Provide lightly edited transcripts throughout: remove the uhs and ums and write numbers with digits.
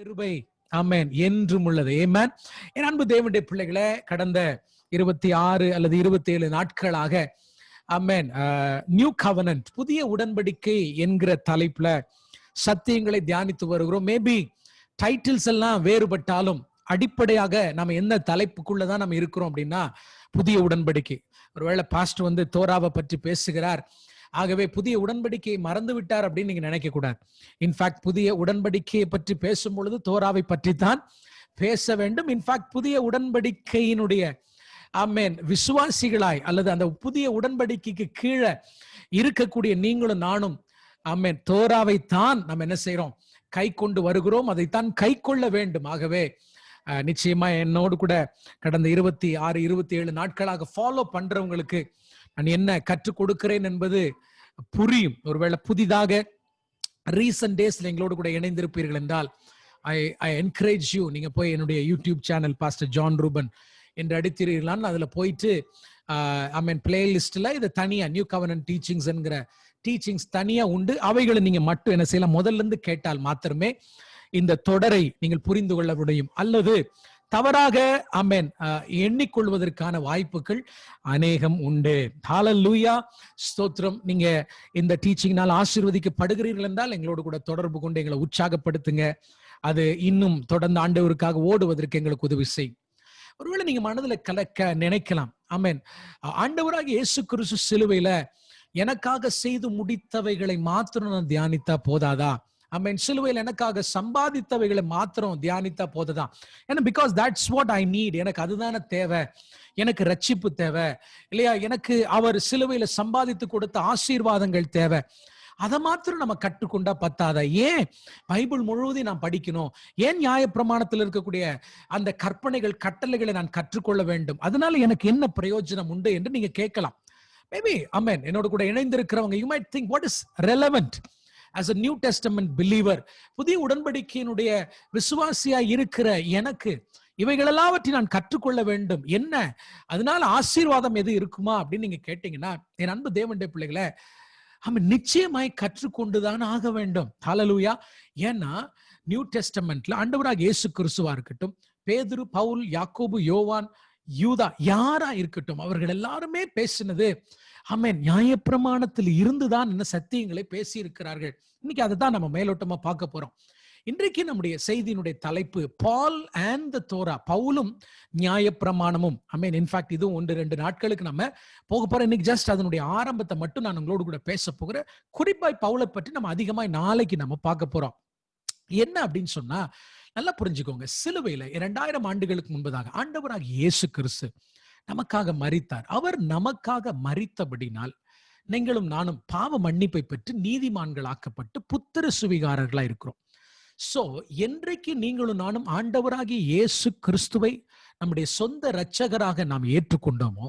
கிருபை ஆமென் என்றும் உள்ளது. ஆமென். என் அன்பு தேவனுடைய பிள்ளைகளே, கடந்த 26 அல்லது 27 நாட்களாக ஆமென் நியூ கவனன்ட் புதிய உடன்படிக்கை என்கிற தலைப்புல சத்தியங்களை தியானித்து வருகிறோம். மேபி டைட்டில்ஸ் எல்லாம் வேறுபட்டாலும் அடிப்படையாக நம்ம என்ன தலைப்புக்குள்ளதான் நம்ம இருக்கிறோம் அப்படின்னா புதிய உடன்படிக்கை. ஒருவேளை பாஸ்டர் தோராவை பற்றி பேசுகிறார், ஆகவே புதிய உடன்படிக்கையை மறந்து விட்டார் அப்படின்னு நீங்க நினைக்க கூடாது. இன்ஃபேக்ட் புதிய உடன்படிக்கையை பற்றி பேசும் பொழுது தோராவை பற்றி தான் பேச வேண்டும். இன்ஃபேக்ட் புதிய உடன்படிக்கையினுடைய ஆமென் விசுவாசிகளாய் அல்லது அந்த புதிய உடன்படிக்கைக்கு கீழே இருக்கக்கூடிய நீங்களும் நானும் ஆமென் தோராவை தான் நம்ம என்ன செய்யறோம், கை கொண்டு வருகிறோம், அதைத்தான் கை கொள்ள வேண்டும். ஆகவே நிச்சயமா என்னோடு கூட கடந்த 26 27 நாட்களாக ஃபாலோ பண்றவங்களுக்கு நான் என்ன கற்றுக் கொடுக்கிறேன் என்பது புரியும். ஒருவேளை புதிதாக ரீசன்ட் டேஸ்ல எங்களோடு கூட இணைந்திருப்பீர்கள் என்றால் ஐ என்கரேஜ் யூ, நீங்க போய் என்னுடைய YouTube channel pastor John Ruben என்று அடித்தீர்களான்னு அதுல போயிட்டு பிளேலிஸ்ட்ல இது தனியா நியூ கவர்னன்ட் டீச்சிங்ஸ் என்கிற டீச்சிங்ஸ் தனியா உண்டு. அவைகளை நீங்க மட்டும் என்ன செய்யலாம், முதல்ல இருந்து கேட்டால் மாத்திரமே இந்த தொடரை நீங்கள் புரிந்து கொள்ள முடியும். அல்லது தவறாக ஆமென் எண்ணிக்கொள்வதற்கான வாய்ப்புகள் அநேகம் உண்டு. ஹல்லேலூயா, ஸ்தோத்திரம். நீங்க இந்த டீச்சிங்னால் ஆசீர்வதிக்கப்படுகிறீர்கள் என்றால் எங்களோடு கூட தொடர்பு கொண்டு எங்களை உற்சாகப்படுத்துங்க. அது இன்னும் தொடர்ந்து ஆண்டவருக்காக ஓடுவதற்கு எங்களுக்கு உதவி செய்யும். ஒருவேளை நீங்க மனதில் கலக்க நினைக்கலாம், ஆமென் ஆண்டவராக இயேசு கிறிஸ்து சிலுவையில எனக்காக செய்து முடித்தவைகளை மாத்திரம் நான் தியானித்தா போதாதா, ஆமென் சிலுவையில் எனக்காக சம்பாதித்தவைகளை மாத்திரம் தியானித்தா போததான். ஏன்னா because that's what I need. எனக்கு அதுதானே தேவை, எனக்கு ரட்சிப்பு தேவை இல்லையா, எனக்கு அவர் சிலுவையில சம்பாதித்து கொடுத்த ஆசீர்வாதங்கள் தேவை. அதை மாத்திரம் நம்ம கற்றுக்கொண்டா பத்தாதா? ஏன் பைபிள் முழுவதும் நான் படிக்கணும்? ஏன் நியாயப்பிரமாணத்தில் இருக்கக்கூடிய அந்த கற்பனைகள் கட்டளைகளை நான் கற்றுக்கொள்ள வேண்டும்? அதனால எனக்கு என்ன பிரயோஜனம் உண்டு என்று நீங்க கேட்கலாம். மேபி ஆமென் என்னோட கூட இணைந்திருக்கிறவங்க you might think what is relevant as a New Testament believer, புதிய உடன்படிக்கையினுடைய விசுவாசியா இருக்கிற எனக்கு இவைகளெல்லாவற்றை நான் கற்றுக்கொள்ள வேண்டும், என்ன அதனால ஆசீர்வாதம் எது இருக்குமா அப்படின்னு நீங்க கேட்டீங்கன்னா, என் அன்பு தேவனுடைய பிள்ளைகளை நிச்சயமாய் கற்றுக்கொண்டுதான் ஆக வேண்டும். ஹல்லேலூயா. ஏன்னா நியூ டெஸ்டமெண்ட்ல ஆண்டவராக இயேசு கிறிஸ்துவா இருக்கட்டும், பேதுரு, பவுல், யாக்கோபு, யோவான், யூதா, யாரா இருக்கட்டும், அவர்கள் எல்லாருமே பேசினது ஆமென் நியாயப்பிரமாணத்தில் இருந்துதான் என்ன சத்தியங்களை பேசி இருக்கிறார்கள். இன்னைக்கு அதை தான் நம்ம மேலோட்டமா பார்க்க போறோம். இன்றைக்கு நம்முடைய செய்தியினுடைய தலைப்பு பால் அண்ட் த தோரா, பவுலும் நியாயப்பிரமாணமும். ஆமென். இன்ஃபேக்ட் இதுவும் 1-2 நாட்களுக்கு நம்ம போக போறோம். இன்னைக்கு ஜஸ்ட் அதனுடைய ஆரம்பத்தை மட்டும் நான் உங்களோடு கூட பேச போகிறேன். குறிப்பாய் பவுலை பற்றி நம்ம அதிகமாய் நாளைக்கு நம்ம பார்க்க போறோம். என்ன அப்படின்னு சொன்னா நல்லா புரிஞ்சுக்கோங்க. சிலுவையில 2000 ஆண்டுகளுக்கு முன்பதாக ஆண்டவராக இயேசு கிறிஸ்து நமக்காக மரித்தார். அவர் நமக்காக மரித்தபடினால் நீங்களும் நானும் பாவ மன்னிப்பை பெற்று நீதிமான்களாக்கப்பட்டு புத்திர சுவிகாரர்களா இருக்கிறோம். சோ என்றைக்கு நீங்களும் நானும் ஆண்டவராகிய இயேசு கிறிஸ்துவை நம்முடைய சொந்த இரட்சகராக நாம் ஏற்றுக்கொண்டோமோ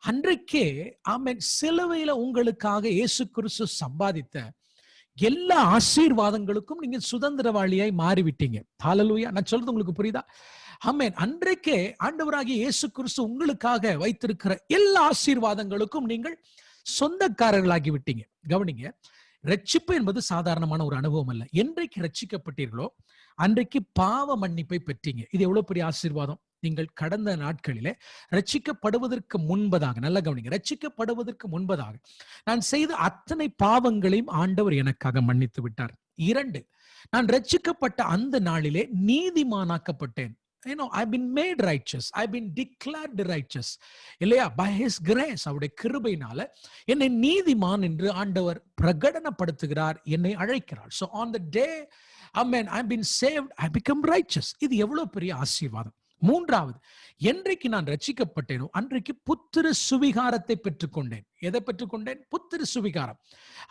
அன்றைக்கே ஆமென் சிலுவையில உங்களுக்காக இயேசு கிறிஸ்து சம்பாதித்த எல்லா ஆசீர்வாதங்களுக்கும் நீங்க சுதந்திரவாளியாய் மாறிவிட்டீங்க. ஹல்லேலூயா. நான் சொல்றது உங்களுக்கு புரியுதா? ஆமென். அன்றைக்கே ஆண்டவராகிய இயேசு கிறிஸ்து உங்களுக்காக வைத்திருக்கிற எல்லா ஆசீர்வாதங்களுக்கும் நீங்கள் சொந்தக்காரர்களாகி விட்டீங்க. கவனிங்க, ரட்சிப்பு என்பது சாதாரணமான ஒரு அனுபவம் அல்ல. என்றைக்கு ரட்சிக்கப்பட்டீர்களோ அன்றைக்கு பாவ மன்னிப்பை பெற்றீங்க. இது எவ்வளவு பெரிய ஆசீர்வாதம். நீங்கள் கடந்த நாட்களிலே ரட்சிக்கப்படுவதற்கு முன்பதாக, நல்ல கவனிங்க, ரட்சிக்கப்படுவதற்கு முன்பதாக நான் செய்த அத்தனை பாவங்களையும் ஆண்டவர் எனக்காக மன்னித்து விட்டார். 2, நான் ரட்சிக்கப்பட்ட அந்த நாளிலே நீதிமானாக்கப்பட்டேன். I've been made righteous. I've been declared righteous. இல்லையா? By his grace, அவருடைய கிருபையினால என்னை நீதிமான் என்று ஆண்டவர் பிரகடனப்படுத்துகிறார், என்னை அழைக்கிறார். So on the day, amen, I've been saved, I become righteous. இது எவ்வளவு பெரிய ஆசீர்வாதம். 3வது, என்றைக்கு நான் ரட்சிக்கப்பட்டேனோ அன்றைக்கு புத்திர சுவிகாரத்தை பெற்றுக்கொண்டேன். எதை பெற்றுக்கொண்டேன்? புத்திர சுவிகாரம்.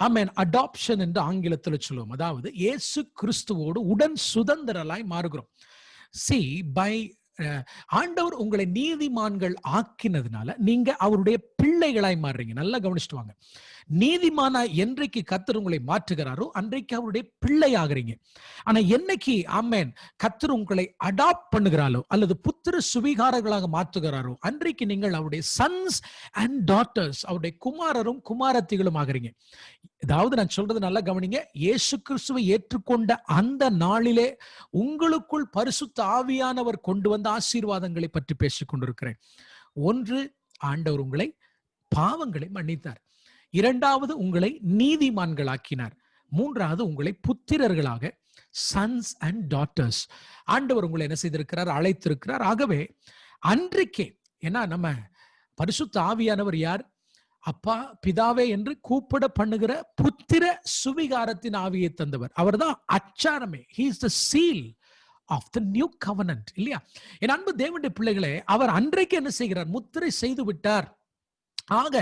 ஆமென். அடாப்ஷன் என்று ஆங்கிலத்தில் சொல்லுவோம். அதாவது இயேசு கிறிஸ்துவோடு உடன் சுதந்திரலாய் மாறுகிறோம். ஆண்டவர் உங்களை நீதிமான்கள் ஆக்கினதுனால நீங்க அவருடைய பிள்ளைகளாய் மாறுறீங்க. நல்லா கவனிச்சுட்டு வாங்க. நீதிமானா என்றைக்கு கர்த்தர் உங்களை மாற்றுகிறாரோ அன்றைக்கு அவருடைய பிள்ளை ஆகிறீங்க. ஆனா என்னைக்கு ஆமென் கர்த்தர் உங்களை அடாப்ட் பண்ணுகிறாரோ அல்லது புத்திர சுவிகாரர்களாக மாற்றுகிறாரோ அன்றைக்கு நீங்கள் அவருடைய சன்ஸ் அண்ட் டாட்டர்ஸ், அவருடைய குமாரரும் குமாரத்திகளும் ஆகிறீங்க. அதாவது நான் சொல்றது நல்லா கவனிங்க. இயேசு கிறிஸ்துவை ஏற்றுக்கொண்ட அந்த நாளிலே உங்களுக்குள் பரிசுத்த ஆவியானவர் கொண்டு வந்த ஆசீர்வாதங்களை பற்றி பேசிக் கொண்டிருக்கிறேன். ஒன்று, ஆண்டவர் உங்களை பாவங்களை மன்னித்தார். இரண்டாவது, உங்களை நீதிமான்களாக்கினார். மூன்றாவது, உங்களை புத்திரர்களாக சன்ஸ் அண்ட் டாட்டர்ஸ் ஆண்டவர் உங்களை என்ன செய்திருக்கிறார்? அழைத்திருக்கிறார். ஆகவே அன்றைக்கே, ஏன்னா நம்ம பரிசுத்த ஆவியானவர் யார்? அப்பா பிதாவே என்று கூப்பிட பண்ணுகிற புத்திர சுவிகாரத்தின் ஆவியை தந்தவர். அவர் தான் அச்சாரமே. He is the seal of the new covenant. இல்லையா? என் அன்பு தேவனுடைய பிள்ளைகளே, அவர் அன்றைக்கு என்ன செய்கிறார்? முத்திரை செய்து விட்டார். ஆக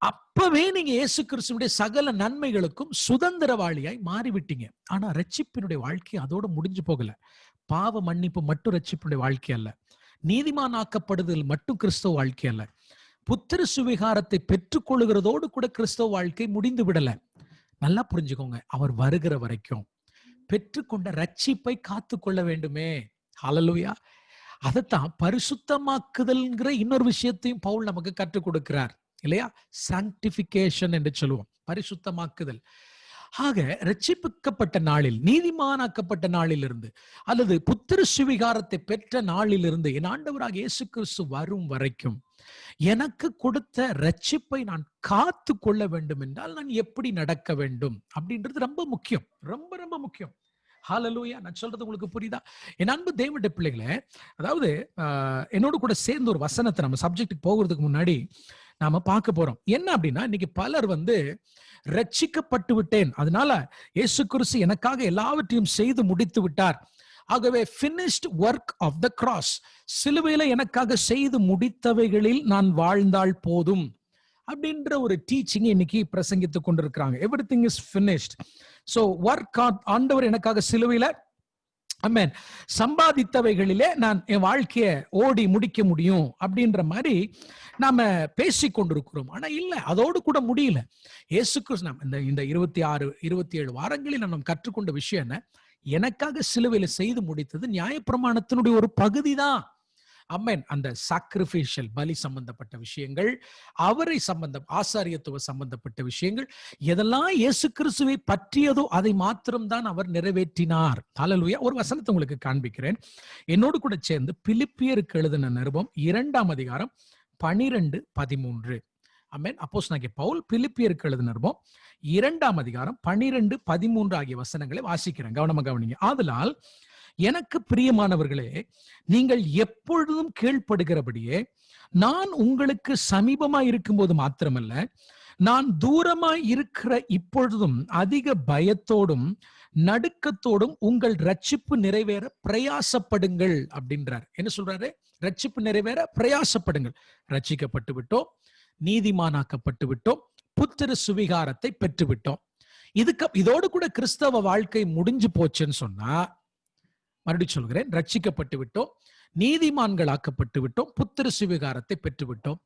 அப்பவே நீங்க இயேசு கிறிஸ்துவுடைய சகல நன்மைகளுக்கும் சுதந்திரவாளியாய் மாறிவிட்டீங்க. ஆனா ரட்சிப்பினுடைய வாழ்க்கை அதோட முடிஞ்சு போகல. பாவ மன்னிப்பு மட்டும் ரட்சிப்பினுடைய வாழ்க்கை அல்ல. நீதிமானாக்கப்படுதல் மட்டும் கிறிஸ்தவ வாழ்க்கை அல்ல. புத்திர சுவிகாரத்தை பெற்றுக் கொள்ளுகிறதோடு கூட கிறிஸ்தவ வாழ்க்கை முடிந்து விடல. நல்லா புரிஞ்சுக்கோங்க. அவர் வருகிற வரைக்கும் பெற்றுக்கொண்ட ரட்சிப்பை காத்து கொள்ள வேண்டுமே. ஹல்லேலூயா. அதைத்தான் பரிசுத்தமாக்குதல்ங்கிற இன்னொரு விஷயத்தையும் பவுல் நமக்கு கற்றுக் கொடுக்கிறார் இல்லையா? சாங்டிபிகேஷன் என்று சொல்லுவோம், பரிசுத்தமாக்குதல். ஆக ரட்சிப்பிக்கப்பட்ட நாளில், நீதிமானாக்கப்பட்ட நாளிலிருந்து அல்லது புத்திர சுவிகாரத்தை பெற்ற நாளிலிருந்து என் ஆண்டவராக இயேசு கிறிஸ்து வரும் வரைக்கும் எனக்கு கொடுத்த ரட்சிப்பை நான் காத்து கொள்ள வேண்டும் என்றால் நான் எப்படி நடக்க வேண்டும் அப்படின்றது ரொம்ப முக்கியம், ரொம்ப ரொம்ப முக்கியம். ஹல்லேலூயா. நான் சொல்றது உங்களுக்கு புரியுதா? என் அன்பு தேவனுடைய பிள்ளைகளே, அதாவது என்னோடு கூட சேர்ந்து ஒரு வசனத்தை நம்ம சப்ஜெக்டுக்கு போகிறதுக்கு முன்னாடி நாம பார்க்க போறோம். என்ன அப்படின்னா, இன்னைக்கு பலர் ரட்சிக்கப்பட்டு விட்டேன், அதனால இயேசு கிறிஸ்து எனக்காக எல்லாவற்றையும் செய்து முடித்து விட்டார், ஆகவே finished work of the cross, சிலுவையில எனக்காக செய்து முடித்தவைகளில் நான் வாழ்ந்தால் போதும் அப்படின்ற ஒரு டீச்சிங் இன்னைக்கு பிரசங்கித்துக் கொண்டிருக்கிறாங்க. Everything is finished. So work ஆண்டவர் எனக்காக சிலுவையில ஆமென் சம்பாதித்தவைகளிலே நான் என் வாழ்க்கைய ஓடி முடிக்க முடியும் அப்படின்ற மாதிரி நாம பேசிக் கொண்டிருக்கிறோம். ஆனா இல்ல, அதோடு கூட முடியல. இயேசு கிறிஸ்து இந்த 26 27 வாரங்களில் நாம் கற்றுக்கொண்ட விஷயம் என்ன? எனக்காக சிலுவையில செய்து முடித்தது நியாயப்பிரமாணத்தினுடைய ஒரு பகுதி தான். ஆமென். அந்த சாக்ரிஃபிஷியல் பலி சம்பந்தப்பட்ட விஷயங்கள், அவரை ஆசாரியத்துவ சம்பந்தப்பட்ட விஷயங்கள், எதெல்லாம் இயேசு கிறிஸ்துவை பற்றியதோ அதை மாத்திரம்தான் அவர் நிறைவேற்றினார். ஹல்லேலூயா. ஒரு வசனத்தை உங்களுக்கு காண்பிக்கிறேன். என்னோடு கூட சேர்ந்து பிலிப்பியருக்கு எழுதின நிருபம் 2ஆம் அதிகாரம் 12-13. ஆமென். அப்போஸ்தலனாகிய பவுல் பிலிப்பியருக்கு எழுதின நிருபம் 2ஆம் அதிகாரம் 12-13 ஆகிய வசனங்களை வாசிக்கிறேன். கவனமா கவனிங்க. ஆதலால் எனக்கு பிரியமானவர்களே, நீங்கள் எப்பொழுதும் கீழ்ப்படுகிறபடியே நான் உங்களுக்கு சமீபமாய் இருக்கும்போது மாத்திரமல்ல, நான் தூரமாய் இருக்கிற இப்பொழுதும் அதிக பயத்தோடும் நடுக்கத்தோடும் உங்கள் ரட்சிப்பு நிறைவேற பிரயாசப்படுங்கள் அப்படின்றார். என்ன சொல்றாரு? ரட்சிப்பு நிறைவேற பிரயாசப்படுங்கள். ரட்சிக்கப்பட்டு விட்டோம், நீதிமானாக்கப்பட்டு விட்டோம், புத்திர சுவிகாரத்தை பெற்று விட்டோம். இதோடு கூட கிறிஸ்தவ வாழ்க்கை முடிஞ்சு போச்சுன்னு சொன்னா, மறுபடியும் சொல்கிறேன், ரட்சிக்கப்பட்டு விட்டோம், நீதிமான்களாக்கப்பட்டு விட்டோம், புத்திர சுவிகாரத்தை பெற்று விட்டோம்,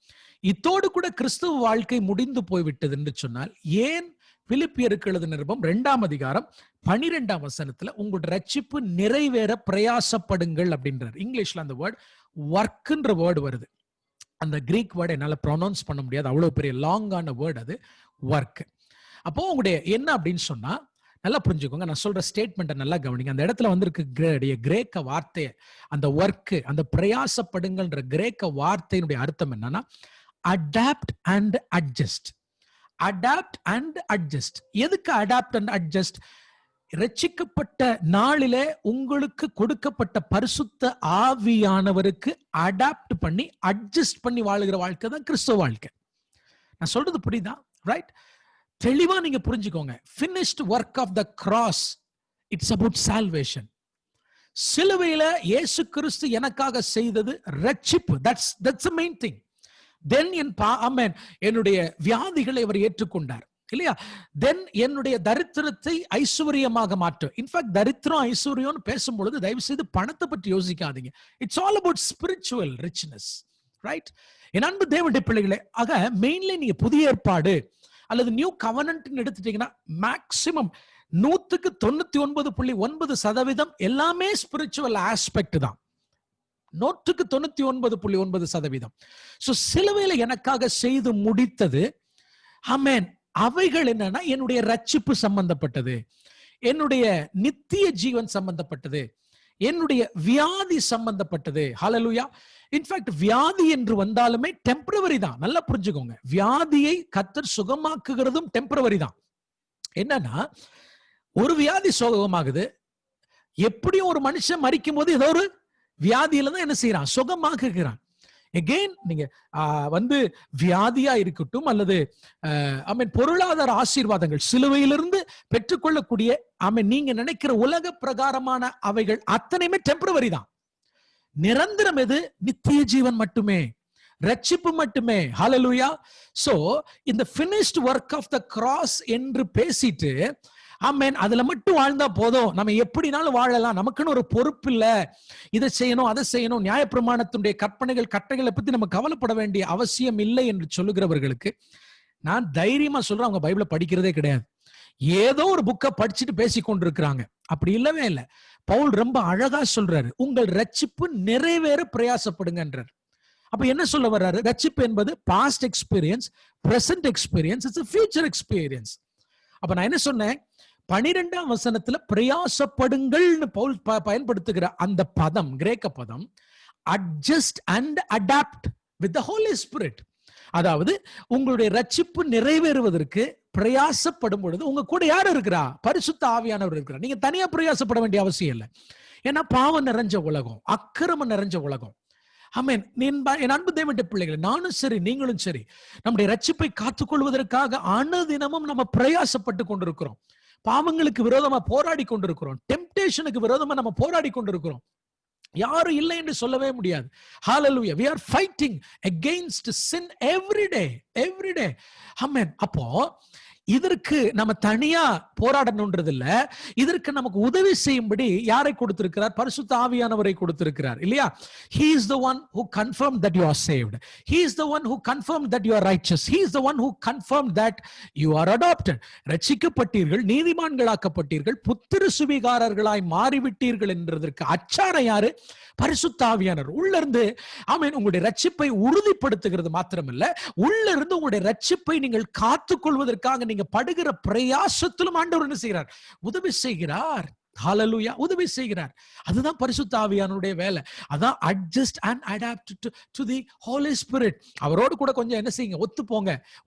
இத்தோடு கூட கிறிஸ்தவ வாழ்க்கை முடிந்து போய்விட்டது என்று சொன்னால், ஏன் பிலிப்பியருக்கு எழுதின நிருபம் 2ஆம் அதிகாரம் 12ஆம் வசனத்துல உங்களோட ரட்சிப்பு நிறைவேற பிரயாசப்படுங்கள் அப்படின்றார். இங்கிலீஷ்ல அந்த வேர்ட் ஒர்க்ன்ற வேர்டு வருது. அந்த கிரீக் வேர்டு என்னால ப்ரொனவுன்ஸ் பண்ண முடியாது, அவ்வளவு பெரிய லாங்கான வேர்டு அது, ஒர்க். அப்போ உங்களுடைய என்ன அப்படின்னு சொன்னா, நல்லா புரிஞ்சுக்கோங்க, நான் சொல்ற ஸ்டேட்மெண்ட்டை நல்லா கவனிங்க. அந்த இடத்துல வந்திருக்கு கிரேக்க வார்த்தை, அந்த ஒர்க், அந்த பிரயாசப்படுங்கன்ற கிரேக்க வார்த்தையினுடைய அர்த்தம் என்னன்னா adapt and adjust. Adapt and adjust. எதுக்கு அடாப்ட் அண்ட் அட்ஜஸ்ட்? ரட்சிக்கப்பட்ட நாளிலே உங்களுக்கு கொடுக்கப்பட்ட பரிசுத்த ஆவியானவருக்கு அடாப்ட் பண்ணி அட்ஜஸ்ட் பண்ணி வாழுகிற வாழ்க்கை தான் கிறிஸ்தவ வாழ்க்கை. நான் சொல்றது புரியுதா? ரைட்? தெளிவா நீங்க புரிஞ்சுக்கோங்க. finished work of the cross, it's about salvation. சிலுவையில இயேசு கிறிஸ்து எனக்காக செய்தது ரட்சிப்பு. that's the main thing. then என்னுடைய வியாதிகளை அவர் ஏற்றுக்கொண்டார் இல்லையா? தென் என்னுடைய தரித்திரத்தை ஐஸ்வர்யமாக மாற்ற. இன்ஃபேக்ட் தரித்திரம் ஐஸ்வர்யம்னு பேசும்பொழுது தயவு செய்து பணத்தை பற்றி யோசிக்காதீங்க. It's all about spiritual richness. Right? என் அன்பு தேவனுடைய பிள்ளைகளே, ஆக மெயின்லி நீங்க புதிய ஏற்பாடு அல்லது நியூ கவனன்ட் எடுத்துட்டீங்கன்னா மேக்சிமம் 99.9% எல்லாமே ஸ்பிரிச்சுவல் ஆஸ்பெக்ட் தான். 99.9%. சோ சிலுவையில எனக்காக செய்து முடித்தது, ஆமென், அவைகள் என்னன்னா என்னுடைய ரட்சிப்பு சம்பந்தப்பட்டது, என்னுடைய நித்திய ஜீவன் சம்பந்தப்பட்டது, என்னுடைய வியாதி சம்பந்தப்பட்டது. ஹல்லேலூயா. இன்ஃபேக்ட் வியாதி என்று வந்தாலுமே டெம்பரவரி தான். நல்லா புரிஞ்சுக்கோங்க, வியாதியை கர்த்தர் சுகமாக்குகிறதும் டெம்பரவரி தான். என்னன்னா ஒரு வியாதி சுகமாகுது, எப்படியும் ஒரு மனுஷன் மரிக்கும் போது ஏதோ ஒரு வியாதியில தான் என்ன செய்யறான், சுகமாக்குகிறான். எகெயின் நீங்க வியாதியா இருக்கட்டும் அல்லது பொருளாதார ஆசீர்வாதங்கள் சிலுவையிலிருந்து பெற்றுக்கொள்ளக்கூடிய நீங்க நினைக்கிற உலக பிரகாரமான அவைகள் அத்தனையுமே டெம்பரவரி தான். நிரந்தரம் எது? நித்திய ஜீவன் மட்டுமே, ரட்சிப்பு மட்டுமே. ஹல்லேலூயா. சோ இந்த finished work of the cross என்று பேசிட்டு ஆமென் அதுல மட்டும் வாழ்ந்தா போதும், நம்ம எப்படினாலும் வாழலாம், நமக்குன்னு ஒரு பொறுப்பு இல்ல, இதை செய்யணும் அதை செய்யணும், நியாயப்பிரமாணத்தினுடைய கற்பனைகள் கட்டளைகளை பத்தி நம்ம கவலைப்பட வேண்டிய அவசியம் இல்லை என்று சொல்லுகிறவர்களுக்கு நான் தைரியமா சொல்றேன், அவங்க பைபிளை படிக்கிறதே கிடையாது, ஏதோ ஒரு புக்கை படிச்சுட்டு பேசி கொண்டிருக்கிறாங்க. அப்படி இல்லவே இல்லை. பவுல் ரொம்ப அழகா சொல்றாரு, உங்கள் ரட்சிப்பு நிறைவேற பிரயாசப்படுங்கன்றார். அப்ப என்ன சொல்ல வர்றாரு? ரட்சிப்பு என்பது past experience, present experience, it's future experience. அப்ப நான் என்ன சொன்னேன்? 12ஆம் வசனத்துல பிரயாசப்படுங்கள்னு பவுல் பயன்படுத்துகிற அந்த பதம், கிரேக்க பதம் adjust and adapt with the Holy Spirit. அதாவது உங்களுடைய ரட்சிப்பு நிறைவேறுவதற்கு பிரயாசப்படும் பொழுது உங்க கூட யார் இருக்கிறா? பரிசுத்த ஆவியானவர் இருக்கிறார். நீங்க தனியா பிரயாசப்பட வேண்டிய அவசியம் இல்லை. ஏன்னா பாவம் நிறைஞ்ச உலகம், அக்கிரமம் நிறைஞ்ச உலகம். ஆமென். என் அன்பு தேவனுடைய பிள்ளைகளை, நானும் சரி நீங்களும் சரி, நம்முடைய ரட்சிப்பை காத்துக்கொள்வதற்காக அனுதினமும் நம்ம பிரயாசப்பட்டு கொண்டிருக்கிறோம். பாவங்களுக்கு விரோதமா போராடி கொண்டிருக்கிறோம், டெம்ப்டேஷனுக்கு விரோதமா நம்ம போராடி கொண்டிருக்கிறோம். யாரும் இல்லை என்று சொல்லவே முடியாது. ஹalleluya. We are fighting against sin every day. ஆமென். அப்போ இதற்கு நம்ம தனியா போராடணும்ன்றது இல்ல, இதற்கு நமக்கு உதவி செய்யும்படி யாரை கொடுத்திருக்கிறார்? பரிசுத்த ஆவியானவரை கொடுத்திருக்கிறார் இல்லையா? He is the one who confirmed that you are saved. He is the one who confirmed that you are righteous. He is the one who confirmed that you are adopted. ரட்சிக்கப்பட்டீர்கள், நீதிமான்களாக்கப்பட்டீர்கள், புத்திர சுவிகாரர்களாய் மாறிவிட்டீர்கள் என்றதற்கு அச்சாரம் யாரு? பரிசுத்த ஆவியானவர். உள்ள இருந்து ஆமென் உங்களுடைய ரட்சிப்பை உறுதிப்படுத்துகிறது மாத்திரமல்ல, உள்ள இருந்து உங்களுடைய ரட்சிப்பை நீங்கள் காத்துக்கொள்வதற்காக நீங்க படுகிற பிரயாசத்திலும் ஆண்டவர் என்ன செய்கிறார்? உதவி செய்கிறார். ஹalleluya. உதவி செய்கிறார். அதுதான் பரிசுத்த ஆவியானவருடைய வேலை. அதான் adjust and adapt to the Holy Spirit. அவரோடு கூட கொஞ்சம் என்ன செய்யுங்க?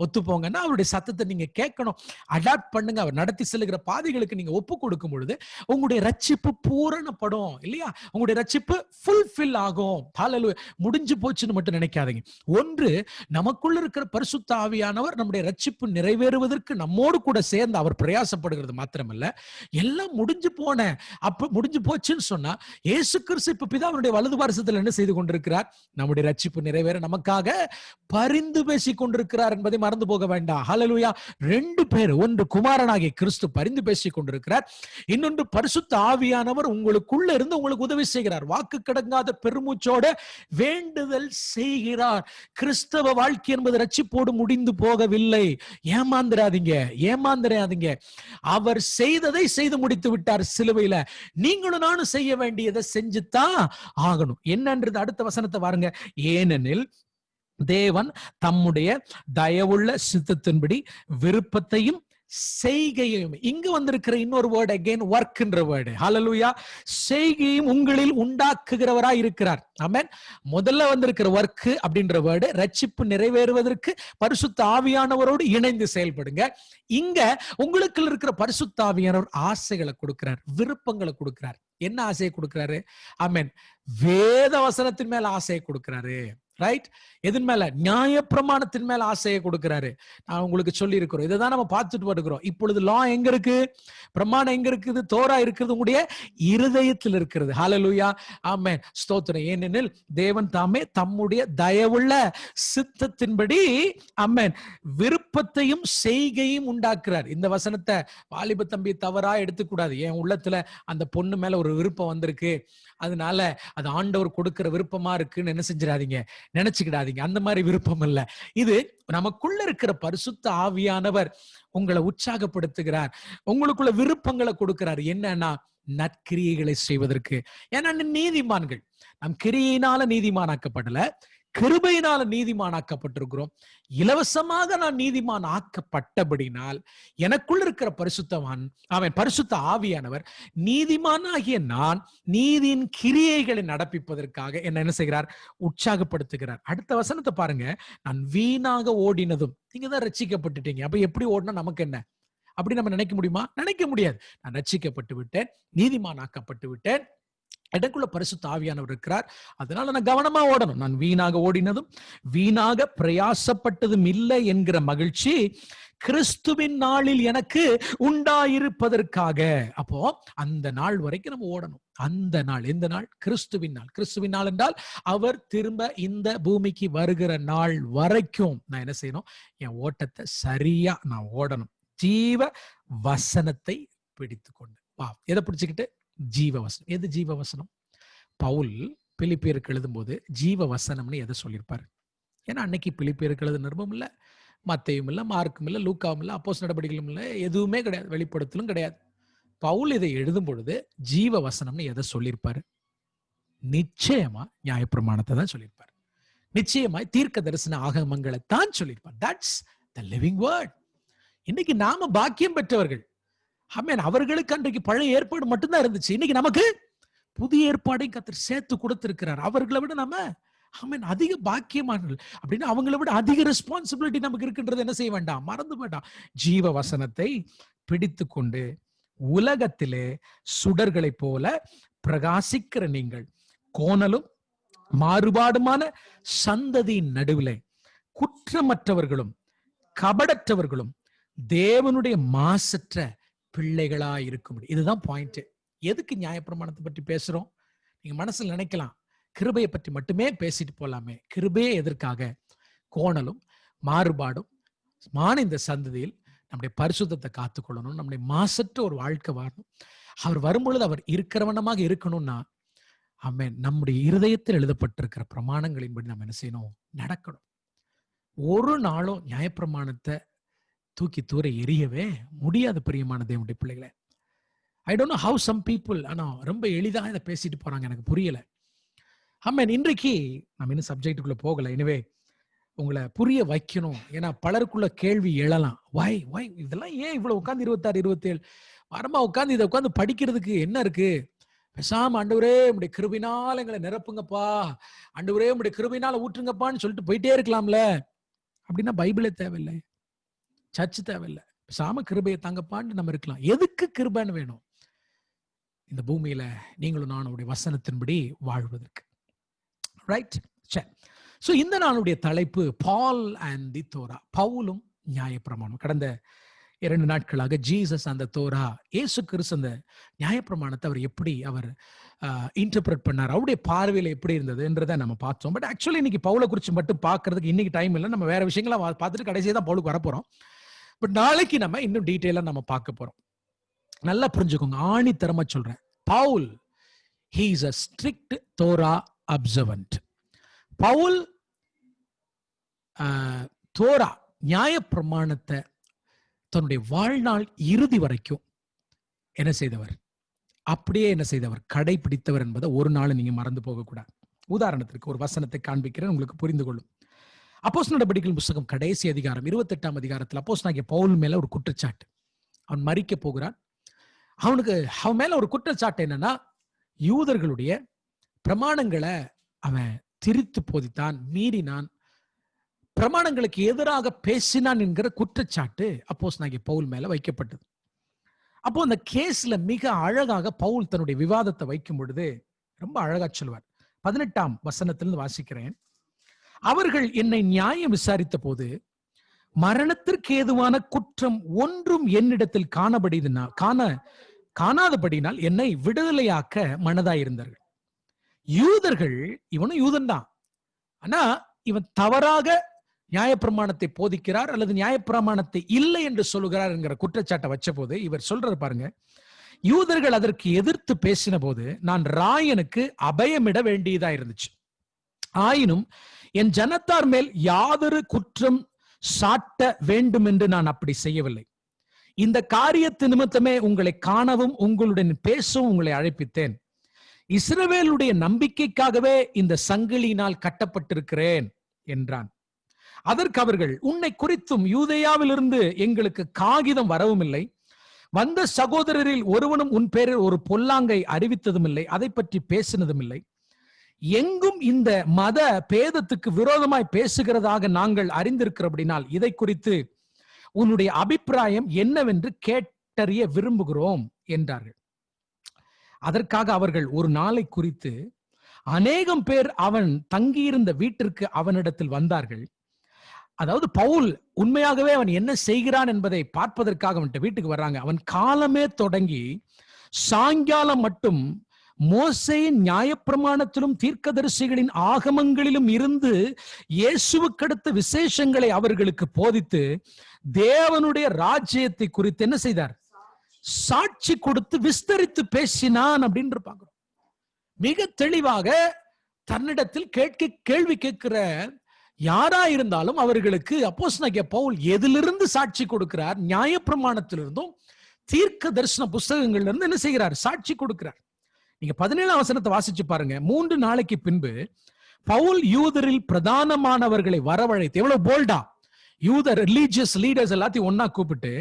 ஒத்துப்போங்கன்னா அவருடைய சத்தத்தை நீங்க கேட்கணும், அடாப்ட் பண்ணுங்க. அவர் நடத்தி செல்லுகிற பாதைகளுக்கு நீங்க ஒப்பு கொடுக்கும் பொழுது உங்களுடைய ரட்சிப்பு பூரணப்படும் இல்லையா? உங்களுடைய ரட்சிப்பு ஃபுல்ஃபில் ஆகும். ஹalleluya. முடிஞ்சு போச்சுன்னு மட்டும் நினைக்காதீங்க. ஒன்று, நமக்குள்ள இருக்கிற பரிசுத்த ஆவியானவர் நம்முடைய ரட்சிப்பு நிறைவேறுவதற்கு நம்மோடு கூட சேர்ந்து அவர் பிரயாசப்படுகிறது மாத்திரமல்ல, எல்லாம் முடிஞ்சு போன அப்ப முடிஞ்சு போச்சுன்னு சொன்னா இயேசு கிறிஸ்து இப்ப பிதாவுடைய வலது பாரசத்தில் என்ன செய்து கொண்டிருக்கிறார்? நம்முடைய ரட்சிப்பு நிறைவேற நமக்காக பரிந்து பேசிக் கொண்டிருக்கிறார் என்பதை மறந்து போக வேண்டாம். ஹalleluya. ரெண்டு பேர், ஒன்று குமாரனாகிய கிறிஸ்து பரிந்து பேசிக் கொண்டிருக்கிறார், இன்னொன்று பரிசுத்த ஆவியானவர் உங்களுக்குள்ள இருந்து உங்களுக்கு உதவி செய்கிறார். வாக்கு கடங்காத பெருமூச்சோட வேண்டுதல் செய்கிறார். கிறிஸ்தவ வாழ்க்கை என்பது ரட்சிப்போடு முடிந்து போகவில்லை. ஏமாந்திராதீங்க. அவர் செய்ததை செய்து முடித்து விட்டார் சிலுவையில. நீங்களும் நானும் செய்ய வேண்டியதை செஞ்சுதான் ஆகணும். என்னன்றது அடுத்த வசனத்தை பாருங்க. ஏனெனில் தேவன் தம்முடைய தயவுள்ள சித்தத்தின்படி விருப்பத்தையும் செய்கையும், இங்கு வந்திருக்கிற இன்னொரு வேர்டு அகைன் வர்க்ன்ற வேர்டு. ஹalleluya. செய்கையும் உங்களில் உண்டாக்குகிறவராய் இருக்கிறார். ஆமென். முதல்ல வந்திருக்கிற வர்க் அப்படின்ற வேர்டு ரட்சிப்பு நிறைவேறுவதற்கு பரிசுத்த ஆவியானவரோடு இணைந்து செயல்படுங்க. இங்க உங்களுக்கு இருக்கிற பரிசுத்த ஆவியானவர் ஆசைகளை கொடுக்கிறார், விருப்பங்களை கொடுக்கிறார். என்ன ஆசையை கொடுக்கிறாரு? ஆமென். வேத வசனத்தின் மேல ஆசையை கொடுக்கிறாரு. ரைட்? எதன் மேல? நியாயப்பிரமாணத்தின் மேல ஆசையை கொடுக்கிறாரு. நான் உங்களுக்கு சொல்லி இருக்கிறோம், இதைதான் நம்ம பார்த்துட்டு வருகிறோம். இப்பொழுது லா எங்க இருக்கு? பிரமாணம் எங்க இருக்குது? தோரா இருக்கிறது உங்களுடைய இருதயத்தில் இருக்கிறது. ஹalleluya. ஆமென். ஸ்தோத்திரம். ஏனெனில் தேவன் தாமே தம்முடைய தயவுள்ள சித்தத்தின்படி ஆமென் விருப்பத்தையும் செய்கையும் உண்டாக்குறார். இந்த வசனத்தை வாலிப தம்பி தவறா எடுத்துக்கூடாது. என் உள்ளத்துல அந்த பொண்ணு மேல ஒரு விருப்பம் வந்திருக்கு, அதனால அது ஆண்டவர் கொடுக்கிற விருப்பமா இருக்குன்னு என்ன செஞ்சிடாதீங்க, நினைச்சுக்கிடாதீங்க. அந்த மாதிரி விருப்பம் இல்ல. இது நமக்குள்ள இருக்கிற பரிசுத்த ஆவியானவர் உங்களை உற்சாகப்படுத்துகிறார், உங்களுக்குள்ள விருப்பங்களை கொடுக்கிறார். என்னன்னா நற்கிரியைகளை செய்வதற்கு. ஏன்னா நீதிமான்கள் நம் கிரியினால நீதிமானாக்கப்படல, கிருபையினால நீதிமானாக்கப்பட்டிருக்கிறோம். இலவசமாக நான் நீதிமான் ஆக்கப்பட்டபடினால் எனக்குள்ள இருக்கிற பரிசுத்தவான் அவன் பரிசுத்த ஆவியானவர் நீதிமானாகிய நான் நீதியின் கிரியைகளை நடப்பிப்பதற்காக என்ன செய்கிறார்? உற்சாகப்படுத்துகிறார். அடுத்த வசனத்தை பாருங்க. நான் வீணாக ஓடினதும். நீங்க தான் ரட்சிக்கப்பட்டுட்டீங்க, அப்ப எப்படி ஓடினா நமக்கு என்ன? அப்படி நம்ம நினைக்க முடியுமா? நினைக்க முடியாது. நான் ரட்சிக்கப்பட்டு விட்டேன், நீதிமான் ஆக்கப்பட்டு விட்டேன், எனக்குள்ள பரிசுத்த ஆவியானவர் இருக்கிறார், அதனால நான் கவனமா ஓடணும். நான் வீணாக ஓடினதும் வீணாக பிரயாசப்பட்டதும் இல்லை என்கிற மகிழ்ச்சி கிறிஸ்துவின் நாளில் எனக்கு உண்டாயிருப்பதற்காக. அப்போ அந்த நாள் வரைக்கும் நம்ம ஓடணும். அந்த நாள் எந்த நாள்? கிறிஸ்துவின் நாள். கிறிஸ்துவின் நாள் என்றால் அவர் திரும்ப இந்த பூமிக்கு வருகிற நாள் வரைக்கும் நான் என்ன செய்யணும்? என் ஓட்டத்தை சரியா நான் ஓடணும். ஜீவ வசனத்தை பிடித்து கொண்டு. எதை பிடிச்சுக்கிட்டு? ஜீவ வசனம். எது ஜீவ வசனம்? பவுல் பிலிப்பியருக்கு எழுதும் போது ஜீவ வசனம்னு எதை சொல்லியிருப்பாரு? ஏன்னா அன்னைக்கு பிலிப்பியருக்கு எழுத நிருபம் இல்லை, மத்தேயும் இல்லை, மார்க்கும் இல்லை, லூக்காவும் இல்லை, அப்போஸ்தலர் நடபடிகளும் இல்லை, எதுவுமே கிடையாது, வெளிப்படுத்தலும் கிடையாது. பவுல் இதை எழுதும் பொழுது ஜீவ வசனம்னு எதை சொல்லியிருப்பாரு? நிச்சயமா நியாயப்பிரமாணத்தை தான் சொல்லியிருப்பார். நிச்சயமாய் தீர்க்க தரிசன ஆகமங்களை தான் சொல்லியிருப்பார். That's the living word. இன்னைக்கு நாம பாக்கியம் பெற்றவர்கள். ஆமென். அவர்களுக்கு அன்றைக்கு பழைய ஏற்பாடு மட்டும்தான் இருந்துச்சு. இன்னைக்கு நமக்கு புதிய ஏற்பாடையும் கர்த்தர் சேர்த்து கொடுத்திருக்கிறார். அவர்களை விட நம்ம ஆமென் அதிக பாக்கியமானவர்கள். அப்படின்னா அவங்களை விட அதிக ரெஸ்பான்சிபிலிட்டி நமக்கு இருக்குன்றது என்ன செய்ய வேண்டாம்? மறந்து வேண்டாம். ஜீவ வசனத்தை பிடித்து கொண்டு உலகத்திலே சுடர்களை போல பிரகாசிக்கிற நீங்கள் கோணலும் மாறுபாடுமான சந்ததியின் நடுவிலே குற்றமற்றவர்களும் கபடற்றவர்களும் தேவனுடைய மாசற்ற பிள்ளைகளா இருக்கும். இதுதான் பாயிண்ட். எதுக்கு நியாயப்பிரமாணத்தை பற்றி பேசுறோம்? நீங்க மனசுல நினைக்கலாம், கிருபையை பற்றி மட்டுமே பேசிட்டு போலாமே. கிருபையே எதற்காக? கோணலும் மாறுபாடும் இந்த சந்ததியில் நம்முடைய பரிசுத்தத்தை காத்துக்கொள்ளணும், நம்முடைய மாசற்ற ஒரு வாழ்க்கை வாழணும். அவர் வரும்பொழுது அவர் இருக்கிறவனமாக இருக்கணும்னா ஆமென் நம்முடைய இருதயத்தில் எழுதப்பட்டிருக்கிற பிரமாணங்களின்படி நம்ம என்ன செய்யணும்? நடக்கணும். ஒரு நாளும் நியாயப்பிரமாணத்தை தூக்கி தூர எரியவே முடியாது. பிரியமான தேவனுடைய பிள்ளைகளே, I don't know how some people ஆனா ரொம்ப எளிதாக இதை பேசிட்டு போறாங்க, எனக்கு புரியல. ஆமென். இன்றைக்கு நம்ம இன்னும் சப்ஜெக்டுக்குள்ள போகல. எனவே உங்களை புரிய வைக்கணும். ஏன்னா பலருக்குள்ள கேள்வி எழலாம். வை இதெல்லாம் ஏன் இவ்வளவு உட்காந்து 26 27 வாரமா உட்காந்து இதை உட்காந்து படிக்கிறதுக்கு என்ன இருக்கு? பேசாம ஆண்டவரே உம்முடைய கிருபையினால எங்களை நிரப்புங்கப்பா, ஆண்டவரே உம்முடைய கிருபையினால ஊற்றுங்கப்பான்னு சொல்லிட்டு போயிட்டே இருக்கலாம்ல. அப்படின்னா பைபிளே தேவையில்லை, சர்ச்சு தேவையில்லை, பேசாம கிருபையை தாங்கப்பான்னு நம்ம இருக்கலாம். எதுக்கு கிருபைன்னு வேணும்? இந்த பூமியில நீங்களும் நானுடைய வசனத்தின்படி வாழ்வதற்கு. ரைட். சரி. சோ இந்த நாளுடைய தலைப்பு பால் அண்ட் தி தோரா, பவுலும் நியாயப்பிரமாணம். கடந்த 2 நாட்களாக ஜீசஸ் அந்த தோரா, இயேசு கிறிஸ்து அந்த நியாயப்பிரமாணத்தை அவர் எப்படி அவர் இன்டர்பிரட் பண்ணார், அவருடைய பார்வையில எப்படி இருந்ததுன்றதை நம்ம பார்த்தோம். பட் ஆக்சுவலி இன்னைக்கு பவுலை குறித்து மட்டும் பார்க்கறதுக்கு இன்னைக்கு டைம் இல்லை. நம்ம வேற விஷயங்களா பார்த்துட்டு கடைசியாக தான் பவுலுக்கு வரப்போறோம். பட் நாளைக்கு நம்ம இன்னும் டீட்டெயிலா நம்ம பார்க்க போறோம். நல்லா புரிஞ்சுக்கோங்க, ஆணித்தரமா சொல்றேன். Paul he is a strict Torah observant. Paul Torah நியாயப்பிரமாணத்தை தன்னுடைய வாழ்நாள் இறுதி வரைக்கும் என்ன செய்தவர்? அப்படியே என்ன செய்தவர்? கடைபிடித்தவர் என்பதை ஒரு நாள் நீங்க மறந்து போகக்கூடாது. உதாரணத்திற்கு ஒரு வசனத்தை காண்பிக்கிறேன், உங்களுக்கு புரிந்து கொள்ளும். அப்போஸ்தலர் நடபடிகள் புத்தகம் கடைசி அதிகாரம் 28ஆம் அதிகாரத்தில் அப்போஸ்தலனாகிய பவுல் மேல ஒரு குற்றச்சாட்டு. அவன் மரிக்க போகிறான். அவன் மேல ஒரு குற்றச்சாட்டு என்னன்னா, யூதர்களுடைய பிரமாணங்களை அவன் திரித்து போதித்தான், மீறினான், பிரமாணங்களுக்கு எதிராக பேசினான் என்கிற குற்றச்சாட்டு அப்போஸ்தலனாகிய பவுல் மேல வைக்கப்பட்டது. அப்போ அந்த கேஸ்ல மிக அழகாக பவுல் தன்னுடைய விவாதத்தை வைக்கும் பொழுது ரொம்ப அழகா சொல்வார். 18ஆம் வசனத்திலிருந்து வாசிக்கிறேன். அவர்கள் என்னை நியாயம் விசாரித்த போது மரணத்திற்கு ஏதுவான குற்றம் ஒன்றும் என்னிடத்தில் காணாதபடினால் என்னை விடுதலையாக்க மனதாயிருந்தார்கள். யூதர்கள், இவனும் யூதன் தான், ஆனா இவன் தவறாக நியாயப்பிரமாணத்தை போதிக்கிறார் அல்லது நியாயப்பிரமாணத்தை இல்லை என்று சொல்லுகிறார் என்கிற குற்றச்சாட்டை வச்ச போது இவர் சொல்றாரு பாருங்க, யூதர்கள் அதற்கு எதிர்த்து பேசின போது நான் ராயனுக்கு அபயமிட வேண்டியதா இருந்துச்சு. ஆயினும் என் ஜனத்தார் மேல் யாதொரு குற்றம் சாட்ட வேண்டும் என்று நான் அப்படி செய்யவில்லை. இந்த காரியத்து நிமித்தமே உங்களை காணவும் உங்களுடன் பேசவும் உங்களை அழைப்பித்தேன். இஸ்ரவேலுடைய நம்பிக்கைக்காகவே இந்த சங்கிலியினால் கட்டப்பட்டிருக்கிறேன் என்றான். அதற்கு அவர்கள், உன்னை குறித்தும் யூதேயாவிலிருந்து எங்களுக்கு காகிதம் வரவும் இல்லை, வந்த சகோதரரில் ஒருவனும் உன் பேரில் ஒரு பொல்லாங்கை அறிவித்ததும் இல்லை, அதை பற்றி பேசினதும் இல்லை. எங்கும் இந்த மத பேதத்துக்கு விரோதமாய் பேசுகிறதாக நாங்கள் அறிந்திருக்கிறபடினால் இதை குறித்து உன்னுடைய அபிப்பிராயம் என்னவென்று கேட்டறிய விரும்புகிறோம் என்றார்கள். அதற்காக அவர்கள் ஒரு நாளை குறித்து அநேகம் பேர் அவன் தங்கியிருந்த வீட்டிற்கு அவனிடத்தில் வந்தார்கள். அதாவது பவுல் உண்மையாகவே அவன் என்ன செய்கிறான் என்பதை பார்ப்பதற்காக அவன்கிட்ட வீட்டுக்கு வர்றாங்க. அவன் காலமே தொடங்கி சாயங்காலம் மட்டும் மோசேயின் நியாயப்பிரமாணத்திலும் தீர்க்கதரிசிகளின் ஆகமங்களிலும் இருந்து இயேசுவுக்கடுத்த விசேஷங்களை அவர்களுக்கு போதித்து தேவனுடைய ராஜ்யத்தை குறித்து என்ன செய்தார்? சாட்சி கொடுத்து விஸ்தரித்து பேசினான் அப்படின்னு பார்க்கிறோம். மிக தெளிவாக தன்னிடத்தில் கேள்வி கேட்கிற யாரா இருந்தாலும் அவர்களுக்கு அப்போஸ்தலனாகிய பவுல் எதிலிருந்து சாட்சி கொடுக்கிறார்? நியாயப்பிரமாணத்திலிருந்தும் தீர்க்க தரிசன புஸ்தகங்கள்ல இருந்து என்ன செய்கிறார்? சாட்சி கொடுக்கிறார். நீங்க 17ஆம் வசனத்தை வாசிச்சு பாருங்க. 3 நாளைக்கு பின்பு பவுல் யூதரில் பிரதானமானவர்களை வரவழைத்து, எவ்வளவு போல்டா, யூத ரிலீஜியஸ் லீடர்ஸ் எல்லாத்தையும் ஒன்னா கூப்பிட்டு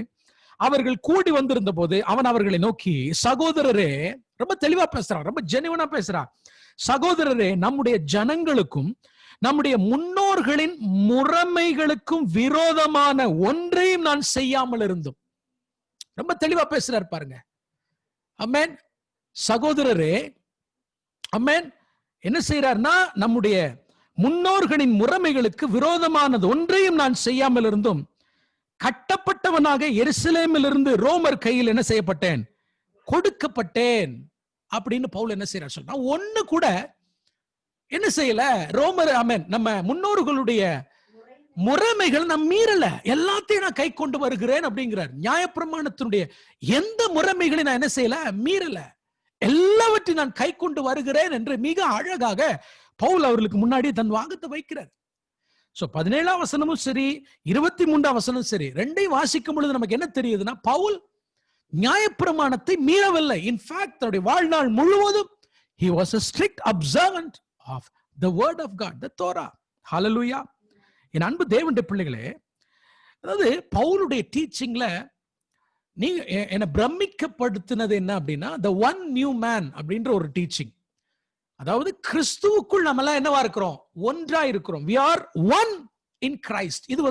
அவர்கள் கூடி வந்திருந்த போது அவன் அவர்களை நோக்கி, சகோதரரே, ரொம்ப தெளிவா பேசுறான், ரொம்ப ஜெனிவனா பேசுறான், சகோதரரே, நம்முடைய ஜனங்களுக்கும் நம்முடைய முன்னோர்களின் முறைமைகளுக்கும் விரோதமான ஒன்றையும் நான் செய்யாமல் இருந்தும். ரொம்ப தெளிவா பேசுறாரு பாருங்க. ஆமென். சகோதரரே, ஆமென், என்ன செய்யறார்னா, நம்முடைய முன்னோர்களின் முறைமைகளுக்கு விரோதமானது ஒன்றையும் நான் செய்யாமல் இருந்தும் கட்டப்பட்டவனாக எருசலேமிலிருந்து ரோமர் கையில் என்ன செய்யப்பட்டேன்? கொடுக்கப்பட்டேன் அப்படின்னு பவுல் என்ன செய்யறார் சொல்றா. ஒண்ணு கூட என்ன செய்யல ரோமர், ஆமென், நம்ம முன்னோர்களுடைய முறைமைகள் நான் மீறல, எல்லாத்தையும் நான் கை கொண்டு வருகிறேன் அப்படிங்கிறார். நியாயப்பிரமாணத்தினுடைய எந்த முறைமைகளை நான் என்ன செய்யல, மீறல, எல்லாவற்றையும் நான் கை கொண்டு வருகிறேன் என்று மிக அழகாக பவுல் அவர்களுக்கு முன்னாடி தன் வாதத்தை வைக்கிறார். சோ 17ஆம் வசனமும் சரி 23ஆம் வசனமும் சரி ரெண்டையும் வாசிக்கும் பொழுது நமக்கு என்ன தெரியுதுன்னா, பவுல் நியாயப்பிரமாணத்தை மீறவில்லை. இன்ஃபேக்ட் தன்னுடைய வாழ்நாள் முழுவதும் he was a strict observant of the word of God, the Torah. Hallelujah. என் அன்பு தேவனுடைய பிள்ளைகளே, அதாவது பவுலுடைய டீச்சிங்ல நீங்க என்ன பிரமிக்கப்படுத்தினது என்ன அப்படின்னா, the one new man அப்படின்ற ஒரு டீச்சிங். அதாவது கிறிஸ்துவுக்குள் நம்ம எல்லாம் என்னவா இருக்கிறோம்? ஒன்றா இருக்கிறோம். we are one in Christ. இது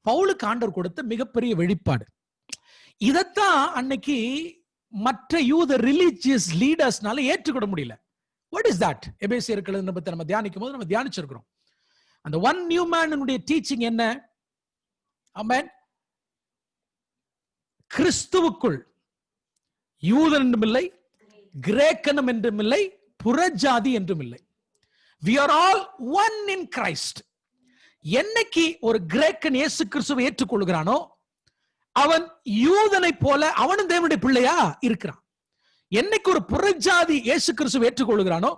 பவுலுக்கு ஆண்டவர் கொடுத்த மிகப்பெரிய வெளிப்பாடு. இதத்தான் அன்னைக்கு மற்ற யூத ரிலீஜியஸ் லீடர்ஸ்னால ஏற்றுக்கொள்ள முடியல. What is that? எபேசியர்கள் நம்ம தியானிக்கும் போது நம்ம தியானிச்சிருக்கிறோம். அந்த ஒன் நியூ மேனுடைய டீச்சிங் என்ன? ஆமென். கிறிஸ்துவுக்குள் யூதன் என்றும் இல்லை, கிரேக்கனும் என்றும் இல்லை, புறஜாதி என்றும் இல்லை. we are all one in Christ. என்னைக்கு ஒரு கிரேக்கன் இயேசு கிறிஸ்துவை ஏற்றுக்கொள்கிறானோ அவன் யூதனை போல அவனும் தேவனுடைய பிள்ளையா இருக்கிறான். என்னைக்கு ஒரு புறஜாதி இயேசு கிறிஸ்துவை ஏற்றுக்கொள்கிறானோ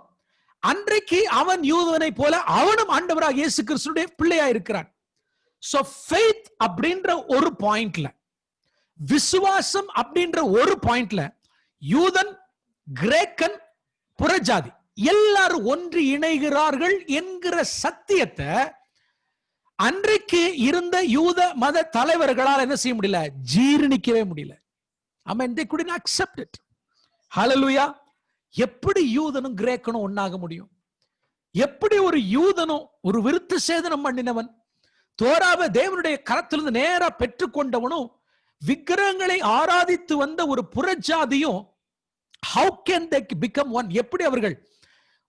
அன்றைக்கு அவன் யூதனை போல அவனும் ஆண்டவராக இயேசு கிறிஸ்துடைய பிள்ளையா இருக்கிறான். சோ ஃபெய்த் அப்படின்ற ஒரு பாயிண்ட்ல, விசுவாசம் அப்படின்ற ஒரு பாயிண்ட்ல யூதன், கிரேக்கன், புறஜாதி எல்லாரும் ஒன்று இணைகிறார்கள் என்கிற சத்தியத்தை அன்றைக்கு இருந்த யூத மத தலைவர்களால் என்ன செய்ய முடியல? ஜீரணிக்கவே முடியல. Amen. They couldn't accept it. Hallelujah. எப்படி யூதனும் கிரேக்கனும் ஒன்னாக முடியும்? எப்படி ஒரு யூதனும் ஒரு விருத்த சேதனம் பண்ணினவன், தோராவை தேவனுடைய கரத்திலிருந்து நேரா பெற்றுக்கொண்டவனும், விக்கிரகங்களை ஆராதித்து வந்த ஒரு புறஜாதியும் how can they become one? எப்படி அவர்கள்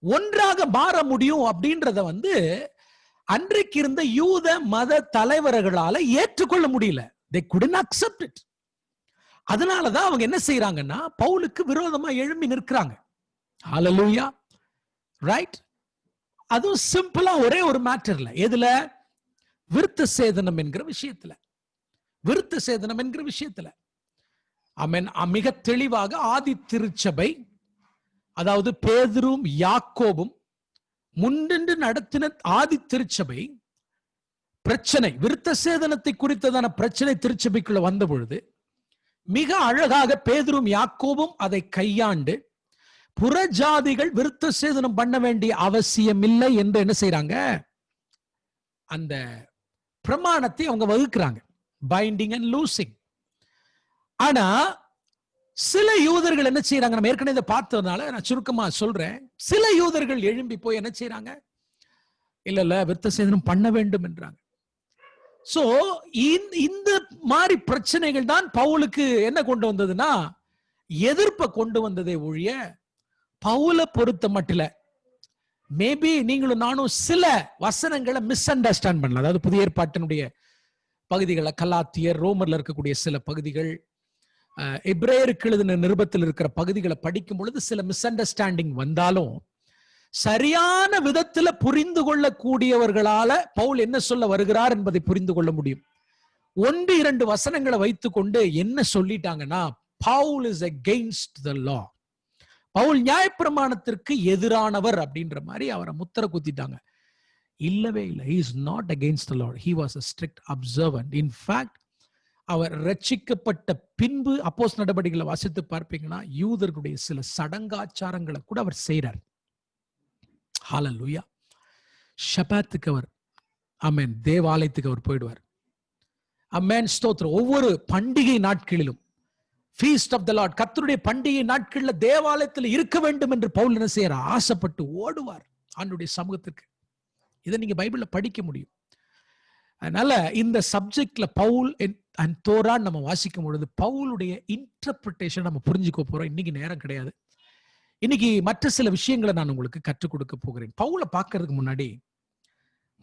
ஒன்றாக மாற முடியும் அப்படின்றத அன்றைக்கு இருந்த யூத மத தலைவர்களால ஏற்றுக்கொள்ள முடியல. they couldn't accept it. அதனாலதான் அவங்க என்ன செய்யறாங்கன்னா பவுலுக்கு விரோதமா எழும்பி நிற்கிறாங்க. ஹalleluya. ரைட்? அதுவும் சிம்பிளா ஒரே ஒரு மேட்டர்ல, எதுல? விருத்த சேதனம் என்கிற விஷயத்துல. விருத்த சேதனம் என்கிற விஷயத்துல ஆமென். மிக தெளிவாக ஆதி திருச்சபை, அதாவது பேதுரும் யாக்கோபும் முன்னின்று நடத்தின ஆதி திருச்சபை பிரச்சனை, விருத்த சேதனத்தை குறித்ததான பிரச்சனை திருச்சபைக்குள்ள வந்த பொழுது மிக அழகாக பேதுரும் யாக்கோபும் அதை கையாண்டு புறஜாதிகள் விருத்த சேதனம் பண்ண வேண்டிய அவசியம் இல்லை என்று என்ன செய்யறாங்க, அந்த பிரமாணத்தை அவங்க வகுக்கிறாங்க, பைண்டிங் அண்ட் லூசிங். ஆனா சில யூதர்கள் என்ன செய்யறாங்க, நம்ம ஏற்கனவே இதை பார்த்ததுனால நான் சுருக்கமா சொல்றேன். சில யூதர்கள் எழும்பி போய் என்ன செய்யறாங்க, இல்ல விருத்த சேதனம் பண்ண வேண்டும் என்றாங்க. சோ இந்த மாதிரி பிரச்சனைகள் தான் பவுலுக்கு என்ன கொண்டு வந்ததுன்னா எதிர்ப்பை கொண்டு வந்ததே ஒழிய பவுலை பொறுத்த மட்டும் மேபி நீங்களும் நானும் சில வசனங்களை மிஸ் அண்டர்ஸ்டாண்ட் பண்ணலாம். அதாவது புதிய ஏற்பாட்டினுடைய பகுதிகளை, கலாத்தியர், ரோமர்ல இருக்கக்கூடிய சில பகுதிகள், எபிரேயருக்கு எழுதின நிருபத்தில் இருக்கிற பகுதிகளை படிக்கும் பொழுது சில மிஸ் அண்டர்ஸ்டாண்டிங் வந்தாலும் சரியான விதத்துல புரிந்து கொள்ளக்கூடியவர்களால பவுல் என்ன சொல்ல வருகிறார் என்பதை புரிந்து கொள்ள முடியும். 1-2 வசனங்களை வைத்துக்கொண்டு என்ன சொல்லிட்டாங்கன்னா, பவுல் இஸ் அகெயின்ஸ்ட் த லா, பவுல் நியாயப்பிரமாணத்திற்கு எதிரானவர் அப்படின்ற மாதிரி அவரை முத்திர குத்திட்டாங்க. இல்லவே இல்லை. he is not against the law, he was a strict observant. in fact அவர் ரட்சிக்கப்பட்ட பின்பு அப்போஸ்தலர் நடபடிகளை வாசித்து பார்ப்பீங்கன்னா யூதர்களுடைய சில சடங்காச்சாரங்களை கூட அவர் செய்றார். ஹalleluya. ஷபாத்துக்கு அவர் ஆமென் தேவாலயத்துக்கு அவர் போயிடுவார். ஆமென் ஸ்தோத்திரம். ஒவ்வொரு பண்டிகை நாட்களிலும் ஃபீஸ்ட் ஆஃப் த லார்ட், கர்த்தருடைய பண்டிகை நாட்கள்ல தேவாலயத்தில் இருக்க வேண்டும் என்று பவுல் என்ன செய்யறார், ஆசைப்பட்டு ஓடுவார் ஆண்டவருடைய சமூகத்துக்கு. இதை நீங்க பைபிள்ல படிக்க முடியும். அதனால இந்த சப்ஜெக்ட்ல பவுல் அண்ட் தோரா நம்ம வாசிக்கும் பொழுது பவுலுடைய இன்டர்பிரிட்டேஷன் நம்ம புரிஞ்சுக்க போறோம். இன்னைக்கு நேரம் கிடையாது. இன்னைக்கு மற்ற சில விஷயங்களை நான் உங்களுக்கு கற்றுக் கொடுக்க போகிறேன். பவுலை பார்க்கறதுக்கு முன்னாடி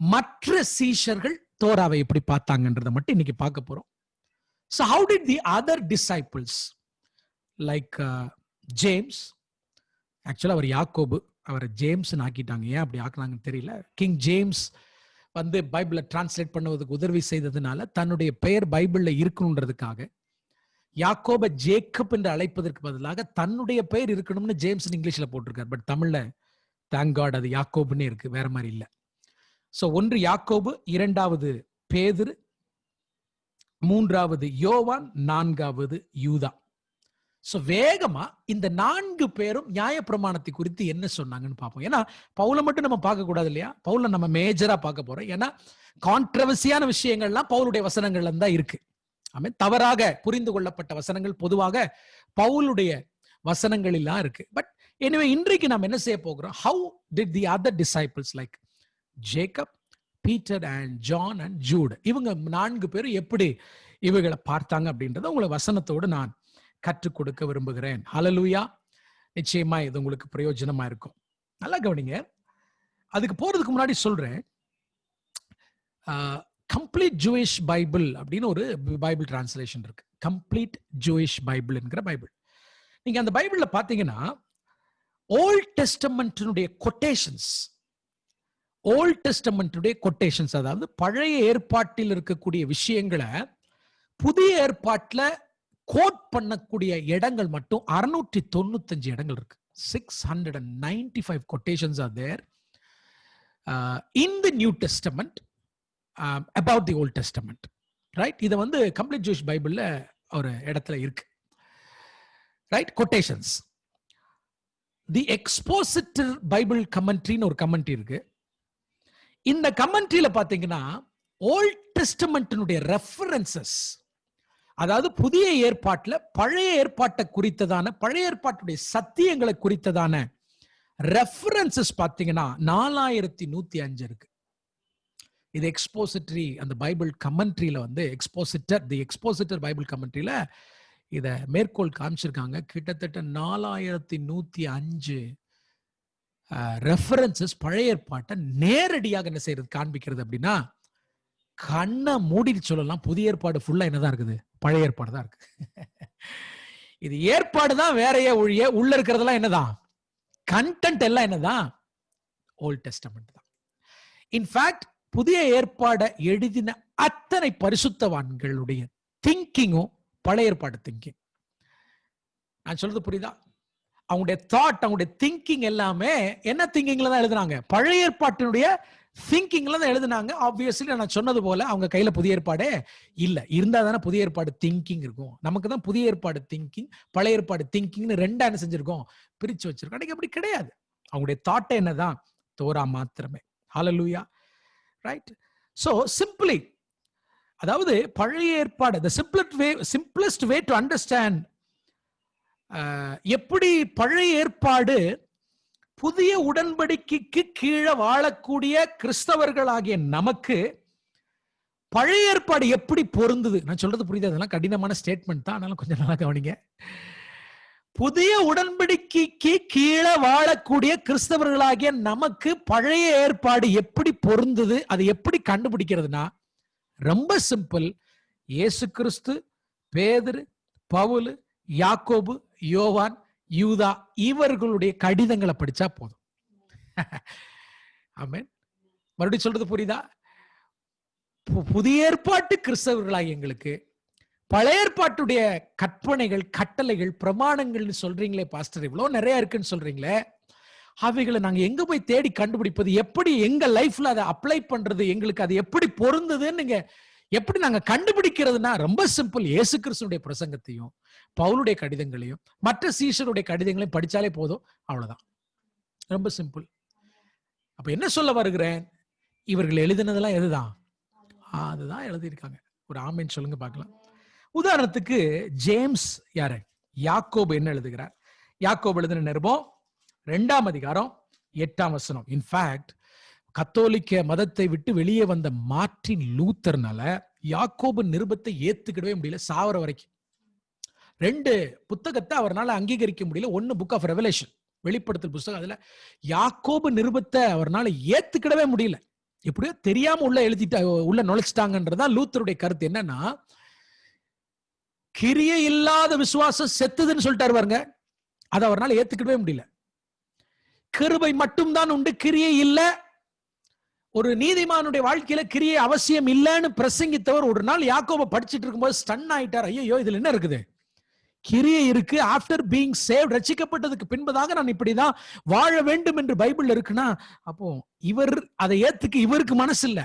மற்ற சீஷர்கள் தோராவை எப்படி பார்த்தாங்கன்றதை மட்டும் இன்னைக்கு பார்க்க போறோம். So how did the other disciples like James, actually அவர் யாக்கோபு, அவரை ஜேம்ஸ் ஆக்கிட்டாங்க. ஏன் அப்படி ஆக்குனாங்கன்னு தெரியல. கிங் ஜேம்ஸ் வந்து பைபிளை டிரான்ஸ்லேட் பண்ணுவதற்கு உதவி செய்ததுனால தன்னுடைய பெயர் பைபிள்ல இருக்கணுன்றதுக்காக யாக்கோப ஜேக்கப் என்று அழைப்பதற்கு பதிலாக தன்னுடைய பெயர் இருக்கணும்னு ஜேம்ஸ் இங்கிலீஷ்ல போட்டிருக்காரு. பட் தமிழ்ல தேங்க் காட் அது யாக்கோபுன்னு இருக்கு, வேற மாதிரி இல்லை. சோ 1 யாக்கோபு, 2வது பேதுரு, 3வது யோவான், 4வது யூதா. சோ வேகமா இந்த 4 பேரும் நியாயப்பிரமாணத்தை குறித்து என்ன சொன்னாங்கன்னு பார்ப்போம். ஏன்னா பவுலை மட்டும் நம்ம பார்க்க கூடாது இல்லையா, பவுலை நம்ம மேஜரா பார்க்க போறோம். ஏன்னா கான்ட்ரவர்சியான விஷயங்கள்லாம் பவுலுடைய வசனங்கள்ல தான் இருக்கு. ஆமென். தவறாக புரிந்து கொள்ளப்பட்ட வசனங்கள் பொதுவாக பவுலுடைய வசனங்களெல்லாம் இருக்கு. பட் எனிவே இன்றைக்கு நாம் என்ன செய்ய போகிறோம், how did the other disciples like Jacob, Peter and John and Jude, இவங்க 4 பேரும் எப்படி இவங்களை பார்த்தாங்க அப்படின்றத உங்களை வசனத்தோடு நான் கற்றுக் கொடுக்க விரும்புகிறேன். ஹல்லேலூயா. நிச்சயமா இது உங்களுக்கு பிரயோஜனமா இருக்கும். நல்லா கவனிங்க. அதுக்கு போறதுக்கு முன்னாடி சொல்றேன், கம்ப்ளீட் ஜூயிஷ் பைபிள் அப்படின்னு ஒரு பைபிள் டிரான்ஸ்லேஷன் இருக்கு. கம்ப்ளீட் ஜூயிஷ் பைபிள் என்கிற பைபிள். நீங்க அந்த பைபிள்ல பாத்தீங்கன்னா ஓல்ட் டெஸ்டமென்ட்டினுடைய கொட்டேஷன்ஸ், ஓல்ட் டெஸ்டமென்ட்டுடைய கொட்டேஷன்ஸ், அதாவது பழைய ஏற்பாட்டில் இருக்கக்கூடிய விஷயங்களை புதிய ஏற்பாட்டில் கோட் பண்ணக்கூடிய இடங்கள் மட்டும் 695 இடங்கள் இருக்கு. 695 quotations are there in the New Testament about the Old Testament, right? இது வந்து கம்ப்ளீட் ஜூயிஷ் பைபிள்ல ஒரு இடத்துல இருக்கு, ரைட்? கொட்டேஷன்ஸ். தி எக்ஸ்போசிட்டர் பைபிள் கமெண்ட்ரின்னு ஒரு கமெண்ட்ரி இருக்கு. இந்த கமெண்ட்ரியில பாத்தீங்கன்னா ஓல்ட் டெஸ்டமென்ட்டினுடைய ரெஃபரன்சஸ், அதாவது புதிய ஏற்பாட்டுல பழைய ஏற்பாட்டை குறித்ததான, பழைய ஏற்பாட்டுடைய சத்தியங்களை குறித்ததான ரெஃபரன்சஸ் பாத்தீங்கன்னா 4105 இருக்கு. இது எக்ஸ்போசிட்டரி அந்த பைபிள் கமெண்ட்ரியில வந்து எக்ஸ்போசிட்டர் பைபிள் கமெண்ட்ரியில இத மேற்கோள் காமிச்சிருக்காங்க. கிட்டத்தட்ட 4105 ரெஃபரன்சஸ் பழைய ஏற்பாட்டை நேரடியாக என்ன செய்யறது, காண்பிக்கிறது. அப்படின்னா கண்ணை மூடிட்டு சொல்லலாம், புதிய ஏற்பாடு ஃபுல்லா என்னதான் இருக்குது, பழைய ஏற்பாடு தான் இருக்கு. இது ஏற்பாடு தான் வேறையே ஒழிய உள்ள இருக்கிறதெல்லாம் என்னதான், கண்டென்ட் எல்லாம் என்னதான், ஓல்ட் டெஸ்டமென்ட் தான். இன்ஃபேக்ட் புதிய ஏற்பாடை எழுதின அத்தனை பரிசுத்தவான்களுடைய திங்கிங்கும் பழைய ஏற்பாடு திங்கிங். நான் சொல்றது புரியுதா? அவங்களுடைய தாட், அவங்களுடைய திங்கிங் எல்லாமே என்ன திங்கிங்ல தான் எழுதுனாங்க? பழைய ஏற்பாட்டினுடைய திங்கிங்ல தான் எழுதுனாங்க. ஆப்வியஸ்லி நான் சொன்னது போல அவங்க கையில புதிய ஏற்பாடே இல்ல. இருந்தா தானே புதிய ஏற்பாடு திங்கிங் இருக்கும். நமக்கு தான் புதிய ஏற்பாடு திங்கிங், பழைய ஏற்பாடு திங்கிங்னு ரெண்டா என்ன செஞ்சிருக்கோம்? பிரிச்சு வச்சிருக்கோம். அன்னைக்கு அப்படி கிடையாது. அவங்களுடைய தாட் என்னதான்? தோரா மாத்திரமே. ஹல்லேலூயா. ரைட். சோ சிம்பிளி, அதாவது பழைய ஏற்பாடு, the simplest way to understand எப்படி பழைய ஏற்பாடு புதிய உடன்படிக்கைக்கு கீழே வாழக்கூடிய கிறிஸ்தவர்களாகிய நமக்கு பழைய ஏற்பாடு எப்படி பொருந்தது. நான் சொல்றது புரியுது, அதெல்லாம் கடினமான ஸ்டேட்மெண்ட் தான், ஆனாலும் கொஞ்சம் நல்லா கவனிங்க. புதிய உடன்படிக்கைக்கு கீழே வாழக்கூடிய கிறிஸ்தவர்களாகிய நமக்கு பழைய ஏற்பாடு எப்படி பொருந்தது, அது எப்படி கண்டுபிடிக்கிறதுனா ரொம்ப சிம்பிள். இயேசு கிறிஸ்து, பேதுரு, பவுல், யாக்கோபு, யோவான், யூதா இவர்களுடைய கடிதங்களை படிச்சா போதும். ஆமென். மறுபடியும் சொல்றது புரியுதா? புதிய ஏற்பாட்டு கிறிஸ்தவர்களாக எங்களுக்கு பழைய ஏற்பாட்டுடைய கற்பனைகள், கட்டளைகள், பிரமாணங்கள்னு சொல்றீங்களே பாஸ்டர், இவ்வளவு நிறைய இருக்குன்னு சொல்றீங்களே, அவைகளை நாங்க எங்க போய் தேடி கண்டுபிடிப்பது? எப்படி எங்க லைஃப்ல அதை அப்ளை பண்றது? எங்களுக்கு அது எப்படி பொருந்ததுன்னு நீங்க எப்படி நாங்க கண்டுபிடிக்கிறதுனா ரொம்ப சிம்பிள். இயேசு கிறிஸ்துடைய பிரசங்கத்தையும் பவுலுடைய கடிதங்களையும் மற்ற சீஷருடைய கடிதங்களையும் படிச்சாலே போதும். அவ்வளவுதான். ரொம்ப சிம்பிள். அப்ப என்ன சொல்ல வருகிறேன்? இவர்கள் எழுதினதெல்லாம் எதுதான்? அதுதான் எழுதியிருக்காங்க. ஒரு ஆமென் சொல்லுங்க பார்க்கலாம். உதாரணத்துக்கு ஜேம்ஸ் யாரு? யாக்கோபு என்ன எழுதுகிறார்? யாக்கோபு எழுதின நிருபம் 2ஆம் அதிகாரம் 8ஆம் வசனம். இன்ஃபேக்ட் கத்தோலிக்க மதத்தை விட்டு வெளியே வந்த மார்ட்டின் லூத்தர்னால யாக்கோபு நிருபத்தை ஏத்துக்கிடவே முடியல. சாவர வரைக்கும் 2 புத்தகத்தை அவரால் அங்கீகரிக்க முடியல. 1 புக் ஆஃப் ரெவலேஷன், வெளிப்படுத்தல் புத்தகம், அதுல யாக்கோபு நிருபத்தை அவரால் ஏத்துக்கிடவே முடியல. எப்படியோ தெரியாம உள்ள நுழைச்சிட்டாங்கன்றதான் லூத்தருடைய கருத்து. என்னன்னா, கிரியை இல்லாத விசுவாசம் செத்துதுன்னு சொல்லிட்டாரு பாருங்க. அதை அவரால் ஏத்துக்கிடவே முடியல. கிருபை மட்டும்தான் உண்டு, கிரியை இல்ல. ஒரு நீதிமானுடைய வாழ்க்கையில கிரியை அவசியம் இல்லைன்னு பிரசங்கித்தவர் ஒரு நாள் யாக்கோபை படிச்சுட்டு இருக்கும்போது ஸ்டன் ஆயிட்டார். ஐயோ, இதுல என்ன இருக்குது? கிரியை இருக்கு. ஆஃப்டர் பீயிங் சேவ்ட், ரட்சிக்கப்பட்டதுக்கு பின்பதாக நான் இப்படிதான் வாழ வேண்டும் என்று பைபிள் இருக்குன்னா, அப்போ இவர் அதை ஏத்துக்க இவருக்கு மனசு இல்ல.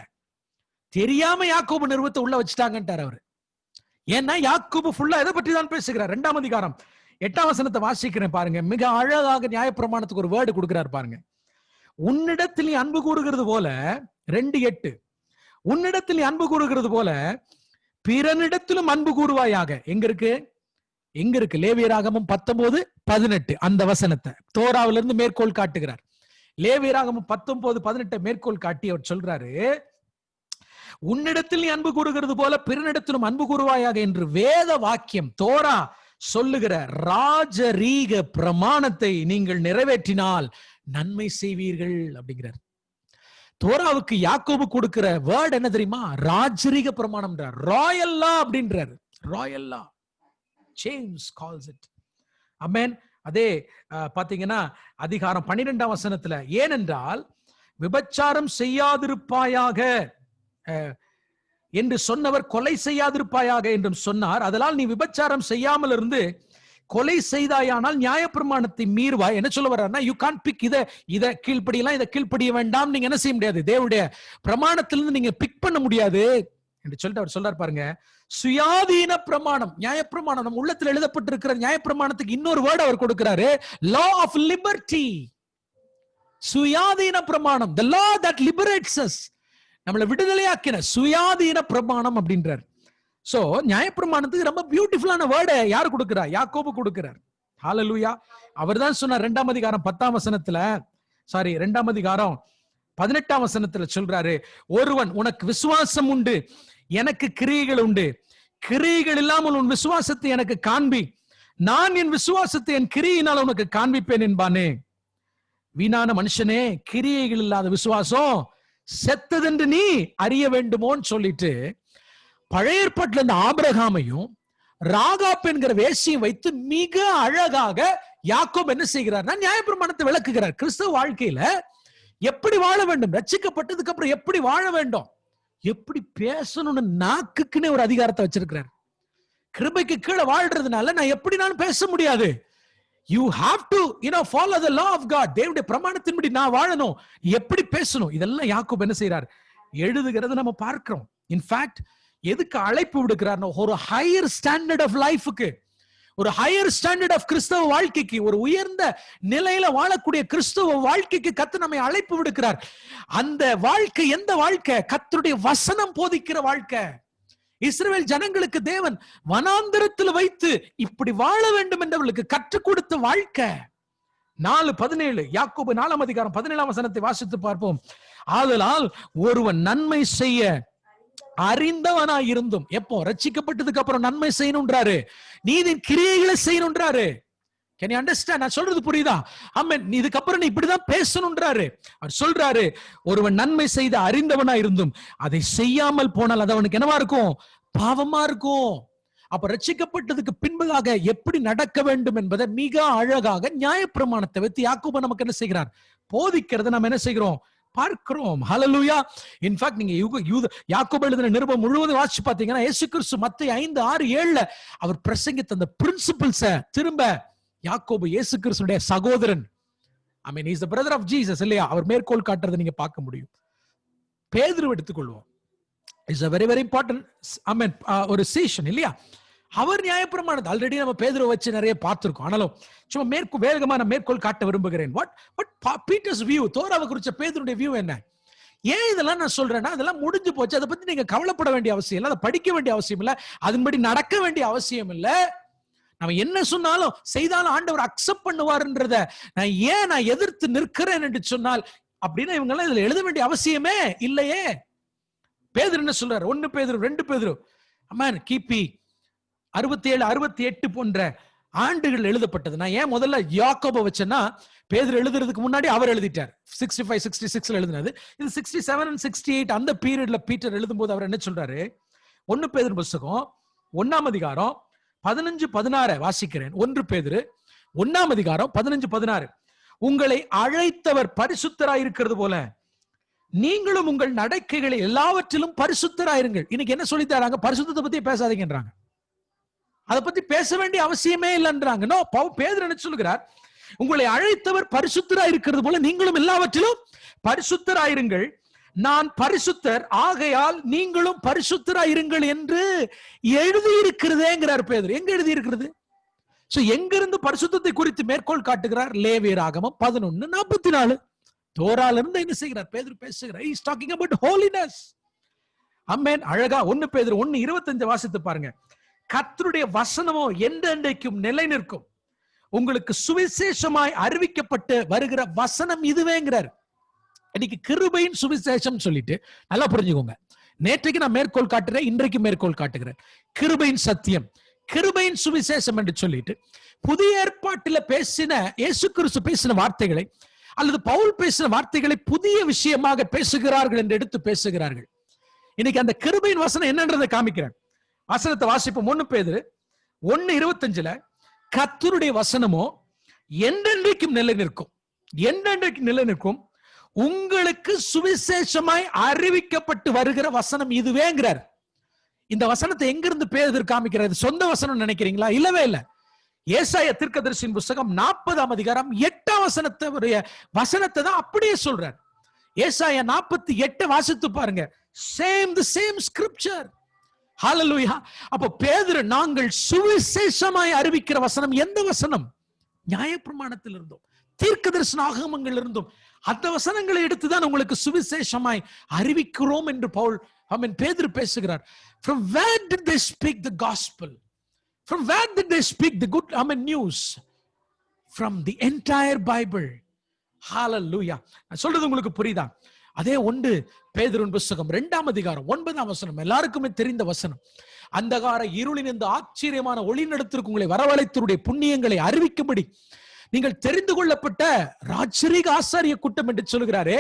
தெரியாம யாக்கோபு நிறுவத்தை உள்ள வச்சுட்டாங்கன்ட்டார் அவரு. ஏன்னா யாக்கோபு ஃபுல்லா எதை பற்றி தான் பேசுகிறார்? 2ஆம் அதிகாரம் 8ஆம் வசனத்தை வாசிக்கிறேன் பாருங்க. மிக அழகாக நியாயப்பிரமாணத்துக்கு ஒரு வேர்டு கொடுக்கிறார் பாருங்க. உன்னிடத்தில் நீ அன்பு கூறுகிறது போல, 2:8, உன்னிடத்தில் நீ அன்பு கூறுகிறது போல பிறனிடத்திலும் அன்பு கூறுவாயாக. எங்க இருக்கு? லேவியராகமம் 19:18 அந்த வசனத்தை தோராவில இருந்து மேற்கோள் காட்டுகிறார். லேவியராகமம் 19:18 மேற்கோள் காட்டி அவர் சொல்றாரு, உன்னிடத்தில் நீ அன்பு கூறுகிறது போல பிறனிடத்திலும் அன்பு கூறுவாயாக என்று வேத வாக்கியம் தோரா சொல்லுகிற ராஜரீக பிரமாணத்தை நீங்கள் நிறைவேற்றினால் நன்மை செய்வீர்கள் அப்படிங்கிறார். தோராவுக்கு யாக்கோபு கொடுக்கிற வேர்ட் என்ன தெரியுமா? ராஜரீக பிரமாணம். ராயல் லா அப்படின்றார். Royal law. James calls it. Amen. அதே பாத்தீங்கன்னா அதிகாரம் 12ஆம் வசனத்துல, ஏனென்றால் விபச்சாரம் செய்யாதிருப்பாயாக என்று சொன்னவர் கொலை செய்யாதிருப்பாயாக என்றும் சொன்னார். அதனால் நீ விபச்சாரம் செய்யாமல் இருந்து கொலை செய்தாயானால் நியாயப்பிரமாணத்தை மீறுவாய். என்ன சொல்ல வர்றாருன்னா, யூ கான்ட் பிக் இத கீழ்ப்படியலாம், இதை கீழ்ப்படிய வேண்டாம், நீங்க என்ன செய்ய முடியாது, தேவனுடைய பிரமாணத்திலிருந்து நீங்க பிக் பண்ண முடியாது என்று சொல்லிட்டு அவர் சொல்றாரு பாருங்க. சுயாதீன பிரமாணம், நியாயப்பிரமாணம், நம்ம உள்ளத்தில் எழுதப்பட்டிருக்கிற நியாயப்பிரமாணத்துக்கு இன்னொரு வேர்டு அவர் கொடுக்கிறாரு, லா ஆஃப் லிபர்ட்டி. சுயாதீன பிரமாணம், the law that liberates us, நம்மளை விடுதலையாக்கின சுயாதீன பிரமாணம் அப்படின்றார். சோ நியாயப்பிரமாணத்துக்கு ரொம்ப பியூட்டிஃபுல்லான வேர்டை யார் கொடுக்கிறார்? யாக்கோபு கொடுக்கிறார். ஹல்லேலூயா. அவர் தான் சொன்னார் 2ஆம் அதிகாரம் 10ஆம் வசனத்துல, 2ஆம் அதிகாரம் 18ஆம் வசனத்துல சொல்றாரு, ஒருவன் உனக்கு விசுவாசம் உண்டு, எனக்கு கிரியைகள் உண்டு, கிரியைகள் இல்லாமல் உன் விசுவாசத்தை எனக்கு காண்பி, நான் என் விசுவாசத்தை என் கிரியினால் உனக்கு காண்பிப்பேன் என்பானே. வீணான மனுஷனே, கிரியைகள் இல்லாத விசுவாசம் செத்ததென்று நீ அறிய வேண்டுமோன்னு சொல்லிட்டு பழைய ஏற்பாட்டுல இருந்த ஆபிரகாமையும் ராகாப் என்கிற வேசியும் வைத்து மிக அழகாக யாக்கோபு என்ன செய்கிறார்னா நியாயப்பிரமாணத்தை விளக்குகிறார். கிறிஸ்தவ வாழ்க்கையில எப்படி வாழ வேண்டும், ரட்சிக்கப்பட்டதுக்கு அப்புறம் எப்படி வாழ வேண்டும், எப்படி பேசணும்னு நாக்குக்குன்னு ஒரு அதிகாரத்தை வச்சிருக்கிறார். கிருபைக்கு கீழே வாழ்றதுனால நான் எப்படி நான் பேச முடியாது, You have to, follow the law of God. தேவனுடைய பிரமாணத்தின்படி நான் வாழணும், எப்படி பேசணும், இதெல்லாம் யாக்கோபு என்ன செய்றார், எழுதுகிறத நம்ம பார்க்கிறோம். இன்ஃபேக்ட் எதுக்கு அழைப்பு விடுக்கிறார், ஒரு ஹையர் ஸ்டாண்டர்ட் ஆஃப் லைஃப்க்கு, ஒரு ஹையர் ஸ்டாண்டர்ட் ஆஃப் கிறிஸ்தவ வாழ்க்கைக்கு, ஒரு உயர்ந்த நிலையில வாழக்கூடிய கிறிஸ்தவ வாழ்க்கைக்கு கர்த்தர் நம்மை அழைப்பு விடுக்கிறார். அந்த வாழ்க்கை எந்த வாழ்க்கை? கர்த்தருடைய வசனம் போதிக்கிற வாழ்க்கை. இஸ்ரவேல் ஜனங்களுக்கு தேவன் வனாந்தரத்தில் வைத்து இப்படி வாழ வேண்டும் என்றவர்களுக்கு கற்றுக் கொடுத்த வாழ்க்கை. 4:17 யாக்கோபு 4ஆம் அதிகாரம் 17ஆம் வசனத்தை வாசித்து பார்ப்போம். ஆதலால் ஒருவன் நன்மை செய்ய அறிந்தவனாய் இருந்தும், எப்போ ரட்சிக்கப்பட்டதுக்கு அப்புறம் நன்மை செய்யணும்ன்றாரு, நீதின் கிரியைகளை செய்யணும்ன்றாரு. Can you understand? நான் சொல்றது புரியுதா? ஆமென். இதுக்கப்புறம் நீ இப்படிதான் பேசணும்ன்றாரு. அவர் சொல்றாரு, ஒருவன் நன்மை செய்த அறிந்தவனா இருந்தும் அதை செய்யாமல் போனால் அது அவனுக்கு என்னவா இருக்கும்? பாவமா இருக்கும். அப்ப ரட்சிக்கப்பட்டதுக்கு பின்பதாக எப்படி நடக்க வேண்டும் என்பதை மிக அழகாக நியாயப்பிரமாணத்தை வைத்து யாக்கோபு நமக்கு என்ன செய்கிறார், போதிக்கிறத நம்ம என்ன செய்கிறோம், பார்க்கிறோம். ஹல்லேலூயா. இன்ஃபேக்ட் நீங்க யாக்கோபு எழுதின நிருபம் முழுவதும் வாசிச்சு பாத்தீங்கன்னா, இயேசு கிறிஸ்து மத்தேயு 5:6-7 அவர் பிரசங்கித்த அந்த பிரின்சிபிள்ஸ திரும்ப யாக்கோபு இயேசு கிறிஸ்துடைய சகோதரன், I mean is the brother of Jesus இல்லையா, அவர் மேற்கோள் காட்டுறதை நீங்க பார்க்க முடியும். பேதுரு எடுத்துக்கொள்வோம். Is a very very important, I mean ஒரு சீஷன் இல்லையா, அவர் நியாயப்பிரமாணத்தை ஆல்ரெடி நம்ம பேதுருவை வச்சு நிறைய பார்த்திருக்கோம். ஆனாலும் சும்மா வேகமா நான் மேற்கோள் காட்ட விரும்புகிறேன். வாட் பீட்டர்ஸ் வியூ, தோராவை குறிச்ச பேதுருடைய வியூ என்ன? ஏன் இதெல்லாம் நான் சொல்றேன்னா, அதெல்லாம் முடிஞ்சு போச்சு, அதை பத்தி நீங்க கவலைப்பட வேண்டிய அவசியம் இல்லை, அதை படிக்க வேண்டிய அவசியம் இல்லை, அதன்படி நடக்க வேண்டிய அவசியம் இல்லை. நம்ம என்ன சொன்னாலும் செய்தாலும் ஆண்டவர் அக்செப்ட் பண்ணுவார்ன்றத நான் எதிர்த்து நிற்கிறேன் என்று சொன்னால், அப்படின்னா இவங்க எல்லாம் இதுல எழுத வேண்டிய அவசியமே இல்லையே. பேதுரு என்ன சொல்றாரு? 1 பேதுரு 2 பேதுரு அமேன் கிபி 67 68 போன்ற ஆண்டுகள் எழுதப்பட்டது. நான் ஏன் முதல்ல யாக்கோபை வச்சேன்னா, பேதுரு எழுதுறதுக்கு முன்னாடி அவர் எழுதிட்டார். 65 66 எழுதினது. இது 67 and 68 அந்த பீரியட்ல பீட்டர் எழுதும் போது அவர் என்ன சொல்றாரு? 1 பேதுரு புத்தகம் 1ஆம் அதிகாரம் 15-16 வாசிக்கிறேன். 1 பேதுரு 1ஆம் அதிகாரம் 15-16. உங்களை அழைத்தவர் பரிசுத்தராய் இருக்கிறது போல நீங்களும் உங்கள் நடக்கைகளை எல்லாவற்றிலும் பரிசுத்தராயிருங்கள். இன்னைக்கு என்ன சொல்லி தராங்க? பரிசுத்தத்தை பத்தி பேசாதீங்கன்றாங்க. அதை பத்தி பேச வேண்டிய அவசியமே இல்லைன்றாங்க. நோ, பேதுரு என்ன சொல்லுகிறார்? உங்களை அழைத்தவர் பரிசுத்தராய் இருக்கிறது போல நீங்களும் எல்லாவற்றிலும் பரிசுத்தராயிருங்கள். நான் பரிசுத்தர் ஆகையால் நீங்களும் பரிசுத்தராயிருங்கள் என்று எழுதியிருக்கிறதேங்கிறார் பேதுரு. எங்க எழுதி இருக்கிறது? சோ எங்கிருந்து பரிசுத்தத்தை குறித்து மேற்கோள் காட்டுகிறார்? லேவியராகமம் 11:44. தோரால இருந்து என்ன செய்கிறார்? பேதுரு பேசுகிறார். He is talking about holiness. ஆமென். அழகா 1 பேதுரு 1:25 வாசித்து பாருங்க. கர்த்தருடைய வசனமோ என்றென்றைக்கும் நிலை நிற்கும், உங்களுக்கு சுவிசேஷமாய் அறிவிக்கப்பட்டு வருகிற வசனம் இதுவேங்கிறார். இன்னைக்கு கிருபையின் சுவிசேஷம் சொல்லிட்டு நல்லா புரிஞ்சுக்கோங்க. நேற்றைக்கு நான் மேற்கோள் காட்டுறேன், இன்றைக்கு மேற்கோள் காட்டுகிறேன். கிருபையின் சத்தியம், கிருபையின் சுவிசேஷம் என்று சொல்லிட்டு புதிய ஏற்பாட்டில பேசின இயேசு கிறிஸ்து பேசின வார்த்தைகளை அல்லது பவுல் பேசின வார்த்தைகளை புதிய விஷயமாக பேசுகிறார்கள் என்று எடுத்து பேசுகிறார்கள். இன்னைக்கு அந்த கிருபையின் வசனம் என்னன்றதை காமிக்கிறேன். வசனத்தை வாசிப்போம். 1 பேதுரு 1:25 கர்த்தருடைய வசனமோ என்றென்றைக்கும் நிலை நிற்கும், என்றென்றைக்கும் நிலை நிற்கும், உங்களுக்கு சுவிசேஷமாய் அறிவிக்கப்பட்டு வருகிற வசனம் இதுவேங்கிறார். இந்த வசனத்தை எங்கிருந்து பேதுரு காமிக்கிறது? சொந்த வசனம் நினைக்கிறீங்களா? இல்லவே இல்லை. ஏசாயா தீர்க்கதரிசியின் புத்தகம் 40ஆம் அதிகாரம் 8ஆம் வசனத்தை தான் அப்படியே சொல்றார். ஏசாயா 48 வாசித்து பாருங்க. the same scripture. ஹல்லேலூயா. அப்ப பேதுரு நாங்கள் சுவிசேஷமாய் அறிவிக்கிற வசனம் எந்த வசனம்? நியாயப்பிரமாணத்தில் இருந்தும் தீர்க்கதரிசன ஆகமங்கள் இருந்தும் அந்த வசனங்களை எடுத்துதான் உங்களுக்கு சுவிசேஷமாய் அறிவிக்கிறோம் என்று பவுல் பேதுரு பேசுகிறார். From where did they speak the gospel? From where did they speak the good news? From the entire Bible. Hallelujah. நான் சொல்றது உங்களுக்கு புரியுதா? அதே 1 பேதுருவின் புத்தகம் 2ஆம் அதிகாரம் 9ஆம் வசனம் எல்லாருக்குமே தெரிந்த வசனம். அந்தகார இருளின் இந்த ஆச்சரியமான ஒளி நடத்திற்கு உங்களை வரவழைத்தருடைய புண்ணியங்களை அறிவிக்கும்படி நீங்கள் தெரிந்து கொள்ளப்பட்ட ராஜரீக ஆசாரிய கூட்டம் என்று சொல்கிறாரே.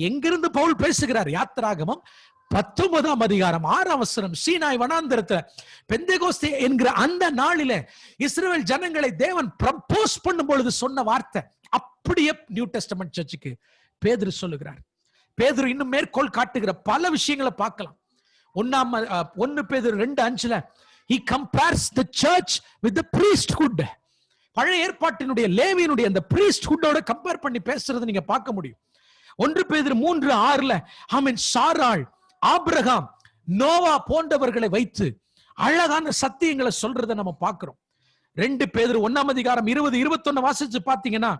எங்கிருந்து பவுல் பேசுகிறார்? யாத்திராகமம் 19ஆம் அதிகாரம் 6ஆம் வசனம். சீனாய் வனாந்தரத்துல பெந்தேகோஸ்தே என்கிற அந்த நாளில இஸ்ரவேல் ஜனங்களை தேவன் ப்ரப்போஸ் பண்ணும் பொழுது சொன்ன வார்த்தை அப்படியே நியூ டெஸ்டமென்ட் சர்ச்சுக்கு பேதுரு சொல்லுகிறார். பேதுரு இன்னும் மேற்கோள் காட்டுகிற பல விஷயங்களை பார்க்கலாம். 1 பேதுரு 2:5 he compares the church with the priesthood. பழைய ஏற்பாட்டினுடைய லேவியினுடைய அந்த பிரீஸ்ட்ஹுட்டோட கம்பேர் பண்ணி பேசுறதை நீங்க பார்க்க முடியும். 1 பேதுரு 3:6 ஆமென், சாராள், ஆபிரகாம், நோவா போன்றவர்களை வைத்து அழகான சத்தியங்களை சொல்றதை நம்ம பார்க்கிறோம். 2 பேதுரு 1:20-21 வாசிச்சு பாத்தீங்கன்னா,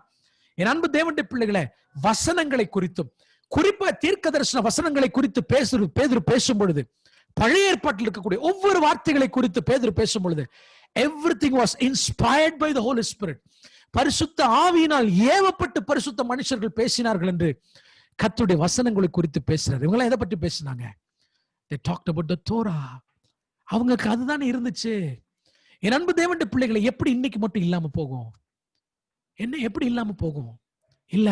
என் அன்பு தேவனுடைய பிள்ளைகளை, வசனங்களை குறித்தும் குறிப்பா தீர்க்க தரிசன வசனங்களை குறித்து பேதுரு பேசும் பொழுது, பழைய ஏற்பாட்டில் இருக்கக்கூடிய ஒவ்வொரு வார்த்தைகளை குறித்து பேதுரு பேசும் பொழுது, everything was inspired by the Holy Spirit, பரிசுத்த ஆவியினால் ஏவப்பட்டு பரிசுத்த மனுஷர்கள் பேசினார்கள் என்று கர்த்தருடைய வசனங்களை குறித்து பேசுறாரு. இவங்க எதை பற்றி பேசினாங்க? They talked about the Torah. அவங்களுக்கு அதுதானே இருந்துச்சு. என் அன்பு தேவனுடைய பிள்ளைகளை, எப்படி இன்னைக்கு மட்டும் இல்லாம போகும்? என்ன எப்படி இல்லாம போகும்? இல்ல,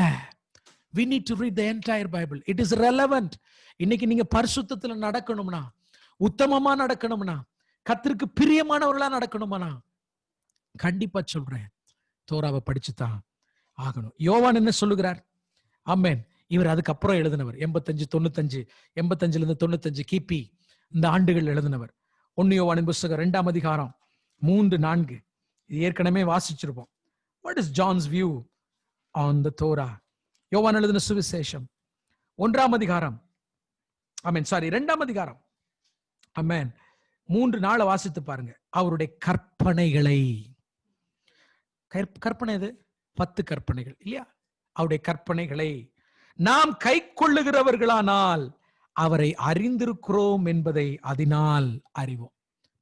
we need to read the entire Bible. It is relevant. இன்னைக்கு நீங்க பரிசுத்தத்துல நடக்கணும்னா, உத்தமமா நடக்கணும்னா, கர்த்தருக்கு பிரியமானவர்களா நடக்கணும்னா, கண்டிப்பா சொல்றேன், தோராவை படிச்சுதான் ஆகணும். யோவான் என்ன சொல்லுகிறார்? ஆமென். இவர் அதுக்கப்புறம் எழுதினவர். 85-95 கிபி இந்த ஆண்டுகள் எழுதினவர். 1 யோவானின் புத்தகம் 2ஆம் அதிகாரம் 3-4 இது ஏற்கனவே வாசிச்சிருப்போம். What is John's view on the Torah? யோவான் எழுதின சுவிசேஷம் 1ஆம் அதிகாரம், 2ஆம் அதிகாரம், ஆமென், 3-4 வாசித்து பாருங்க. அவருடைய கற்பனைகளை, கற்பனை எது? 10 கற்பனைகள் இல்லையா? அவருடைய கற்பனைகளை நாம் கை கொள்ளுகிறவர்களானால் அவரை அறிந்திருக்கிறோம் என்பதை அதனால் அறிவோம்.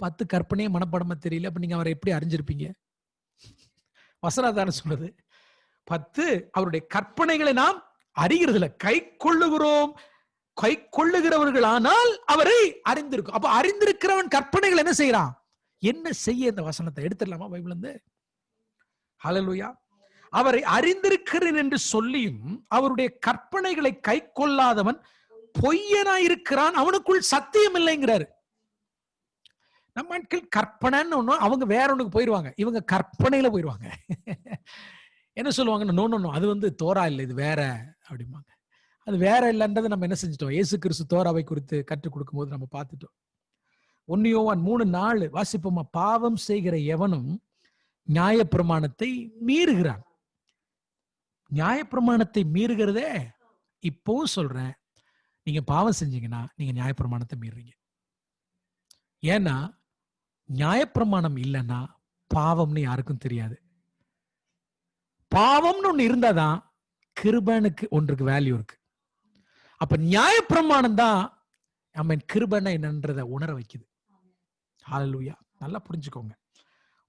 10 கற்பனையே மனப்பாடமா தெரியல, அப்ப நீங்க அவரை எப்படி அறிஞ்சிருப்பீங்க? வசனதான சொல்றது. 10 அவருடைய கற்பனைகளை நாம் அறிகிறதுல கை கொள்ளுகிறோம், கை கொள்ளுகிறவர்களானால் அவரை அறிந்திருக்கும். அப்ப அறிந்திருக்கிறவன் கற்பனைகள் என்ன செய்யறான்? என்ன செய்ய? இந்த வசனத்தை எடுத்துடலாமா பைபிள்ல இருந்து? ஹல்லேலூயா. அவரை அறிந்திருக்கிறேன் என்று சொல்லியும் அவருடைய கற்பனைகளை கை கொள்ளாதவன் பொய்யனாயிருக்கிறான், அவனுக்குள் சத்தியம் இல்லைங்கிறாரு. நம்ம ஆட்கள் கற்பனைன்னு ஒண்ணு, அவங்க வேற ஒண்ணுக்கு போயிருவாங்க, இவங்க கற்பனையில போயிருவாங்க. என்ன சொல்லுவாங்கன்னா, நோ அது தோரா இல்லை, இது வேற அப்படிம்பாங்க. அது வேற இல்லைன்றதை நம்ம என்ன செஞ்சிட்டோம்? இயேசு கிறிஸ்து தோராவை குறித்து கற்றுக் கொடுக்கும் போது நம்ம பார்த்துட்டோம். 1 யோவான் 3:4 வாசிப்போமா? பாவம் செய்கிற எவனும் நியாயப்பிரமாணத்தை மீறுகிறான். நியாயப்பிரமாணத்தை மீறுகிறதே, இப்பவும் சொல்றேன், நீங்க பாவம் செஞ்சீங்கன்னா நீங்க நியாயப்பிரமாணத்தை மீறுறீங்க. ஏன்னா நியாயப்பிரமாணம் இல்லைன்னா பாவம்னு யாருக்கும் தெரியாது. பாவம்னு ஒண்ணு இருந்தாதான் கிருபனுக்கு ஒன்றுக்கு வேல்யூ இருக்கு. அப்ப நியாயப்பிரமாணம் தான் நம்ம கிருபனை என்னன்றதை உணர வைக்குது. ஹல்லேலூயா. நல்லா புரிஞ்சுக்கோங்க.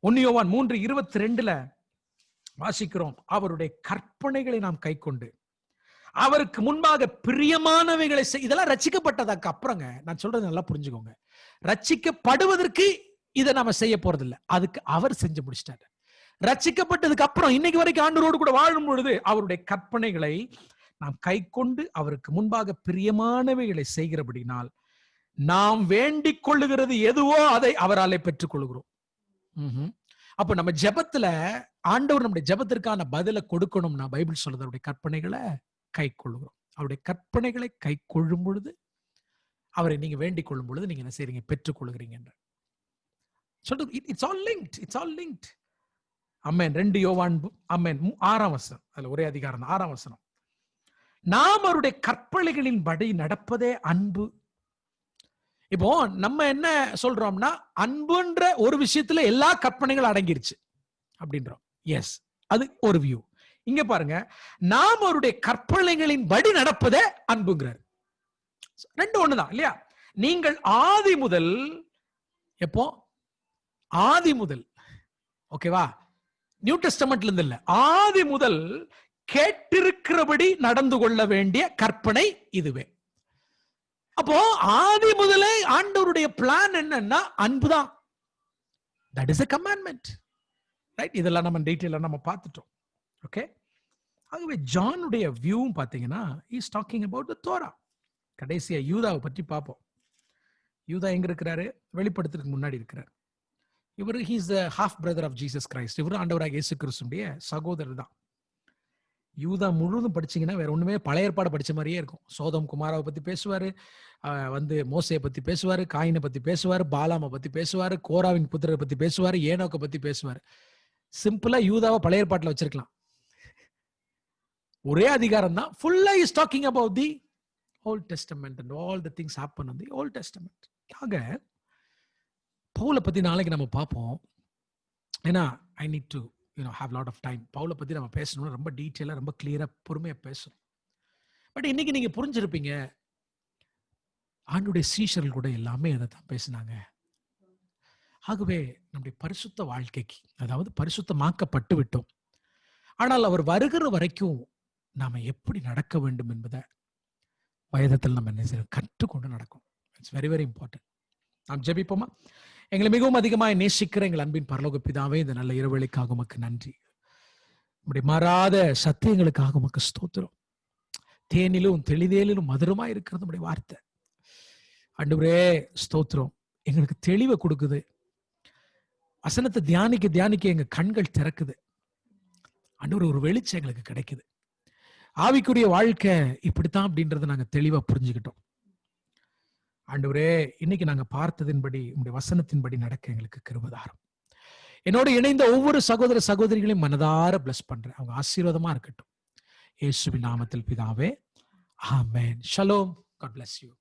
1 யோவான் 3:22 வாசிக்கிறோம், அவருடைய கற்பனைகளை நாம் கை கொண்டு அவருக்கு முன்பாக பிரியமானவைகளை இதெல்லாம் ரட்சிக்கப்பட்டதுக்கு அப்புறங்க. நான் சொல்றது நல்லா புரிஞ்சுக்கோங்க. ரட்சிக்கப்படுவதற்கு இதை நாம செய்ய போறது இல்லை, அதுக்கு அவர் செஞ்சு முடிச்சிட்டாரு. ரட்சிக்கப்பட்டதுக்கு அப்புறம் இன்னைக்கு வரைக்கும் ஆண்டவரோடு கூட வாழும் பொழுது அவருடைய கற்பனைகளை நாம் கை கொண்டு அவருக்கு முன்பாக பிரியமானவைகளை செய்கிறபடினால் நாம் வேண்டிக் கொள்ளுகிறது எதுவோ அதை அவராலே பெற்றுக் கொள்கிறோம். அப்ப நம்ம ஜெபத்துல ஆண்டவர் நம்முடைய ஜெபத்திற்கான பதிலை கொடுக்கணும்னா பைபிள் சொல்றது அவருடைய கற்பனைகளை கை கொள்ளுகிறோம். அவருடைய கற்பனைகளை கை கொள்ளும் பொழுது, அவரை நீங்க வேண்டிக் கொள்ளும் பொழுது நீங்க என்ன செய்றீங்க? பெற்றுக் கொள்கிறீங்க என்று சொல்றது. It's all linked, it's all linked. Amen. 2 யோவான், ஆமென், 6ஆம் வசனம், அதுல ஒரே அதிகாரம் 6ஆம் வசனம். நாம் அவருடைய கற்பனைகளின் படி நடப்பதே அன்பு. இப்போ நம்ம என்ன சொல்றோம்னா, அன்புன்ற ஒரு விஷயத்துல எல்லா கற்பனைகளும் அடங்கிருச்சு அப்படின்றோம். எஸ், அது ஒரு வியூ. இங்க பாருங்க, நாம் அவருடைய கற்பனைகளின் படி நடப்பதே அன்புங்கிறார். ரெண்டு ஒண்ணுதான் இல்லையா? நீங்கள் ஆதி முதல், எப்போ? ஆதி முதல், ஓகேவா? நியூ டெஸ்டமெண்ட்ல இருந்து இல்ல, ஆதி முதல் கேட்டிருக்கிறபடி நடந்து கொள்ள வேண்டிய கற்பனை இதுவே. அப்போ ஆதி முதலே ஆண்டவருடைய பிளான் என்னன்னா அன்புதான். That is a commandment, right? இதெல்லாம் நம்ம டீடைலா நம்ம பார்த்துட்டோம். ஓகே, ஆகவே ஜானுடைய வியூவும் பாத்தீங்கன்னா is talking about the Torah. கடைசியா யூதாவை பற்றி பார்ப்போம். யூதா எங்க இருக்கிறாரு? வெளிப்படுத்துறதுக்கு முன்னாடி இருக்கிறார். இவர் he's the half brother of Jesus Christ. இவர் ஆண்டவராகிய இயேசு கிறிஸ்துவுடைய சகோதரர் தான். யூதா முழுவதும் படிச்சீங்கன்னா வேற ஒண்ணுமே பழைய ஏற்பாடு படிச்ச மாதிரியே இருக்கும். சோதம் குமாராவை பத்தி பேசுவாரு, மோசையை பத்தி பேசுவாரு, காயினை பத்தி பேசுவாரு, பாலாமை பத்தி பேசுவாரு, கோராவின் புத்திரரை பத்தி பேசுவாரு, ஏனோக்கை பத்தி பேசுவாரு. சிம்பிளா யூதாவை பழைய ஏற்பாட்டுல வச்சிருக்கலாம். ஒரே அதிகாரம் தான். ஃபுல்லா is talking about the old testament and all the things happen in the old testament. ஆக பவுலை பத்தி நாளைக்கு நம்ம பார்ப்போம். ஏன்னா I need to have lot of time. பவுலை பத்தி நம்ம பேசணும்னா ரொம்ப டீட்டெயிலா, ரொம்ப கிளியரா, பொறுமையா பேசணும். பட் இன்னைக்கு நீங்க புரிஞ்சிருப்பீங்க, ஆண்டுடைய சீஷர்கள் கூட எல்லாமே அதை தான் பேசினாங்க. ஆகவே நம்முடைய பரிசுத்த வாழ்க்கைக்கு, அதாவது பரிசுத்தமாக்கப்பட்டு விட்டோம், ஆனால் அவர் வருகிற வரைக்கும் நாம எப்படி நடக்க வேண்டும் என்பதை வேதத்தில் நம்ம என்ன செய்யணும், கற்றுக்கொண்டு நடக்கும். It's very very important. நாம் ஜெபிப்போமா? எங்களை மிகவும் அதிகமாக நேசிக்கிற எங்கள் அன்பின் பரலோக பிதாவே, இந்த நல்ல இரவலுக்காக உமக்கு நன்றி. நம்முடைய மாறாத சத்தியங்களுக்காக உமக்கு ஸ்தோத்திரம். தேனிலும் தெளிதேலிலும் மதுரமா இருக்கிறது நம்முடைய வார்த்தை. ஆண்டவரே ஸ்தோத்திரம். எங்களுக்கு தெளிவை கொடுக்குது. வசனத்தை தியானிக்க தியானிக்க எங்க கண்கள் திறக்குது. ஆண்டவரே, ஒரு வெளிச்சம் எங்களுக்கு கிடைக்குது. ஆவிக்குரிய வாழ்க்கை இப்படித்தான் அப்படின்றத நாங்க தெளிவா புரிஞ்சுக்கிட்டோம். ஆண்டவரே, இன்னைக்கு நாங்க பார்த்ததின்படி உங்களுடைய வசனத்தின்படி நடக்க எங்களுக்கு கிருபைதாரும். என்னோட இணைந்த ஒவ்வொரு சகோதர சகோதரிகளையும் மனதார பிளஸ் பண்றேன். அவங்க ஆசீர்வாதமா இருக்கட்டும். இயேசுவின் நாமத்தில் பிதாவே, ஆமென். ஷலோம். God bless you.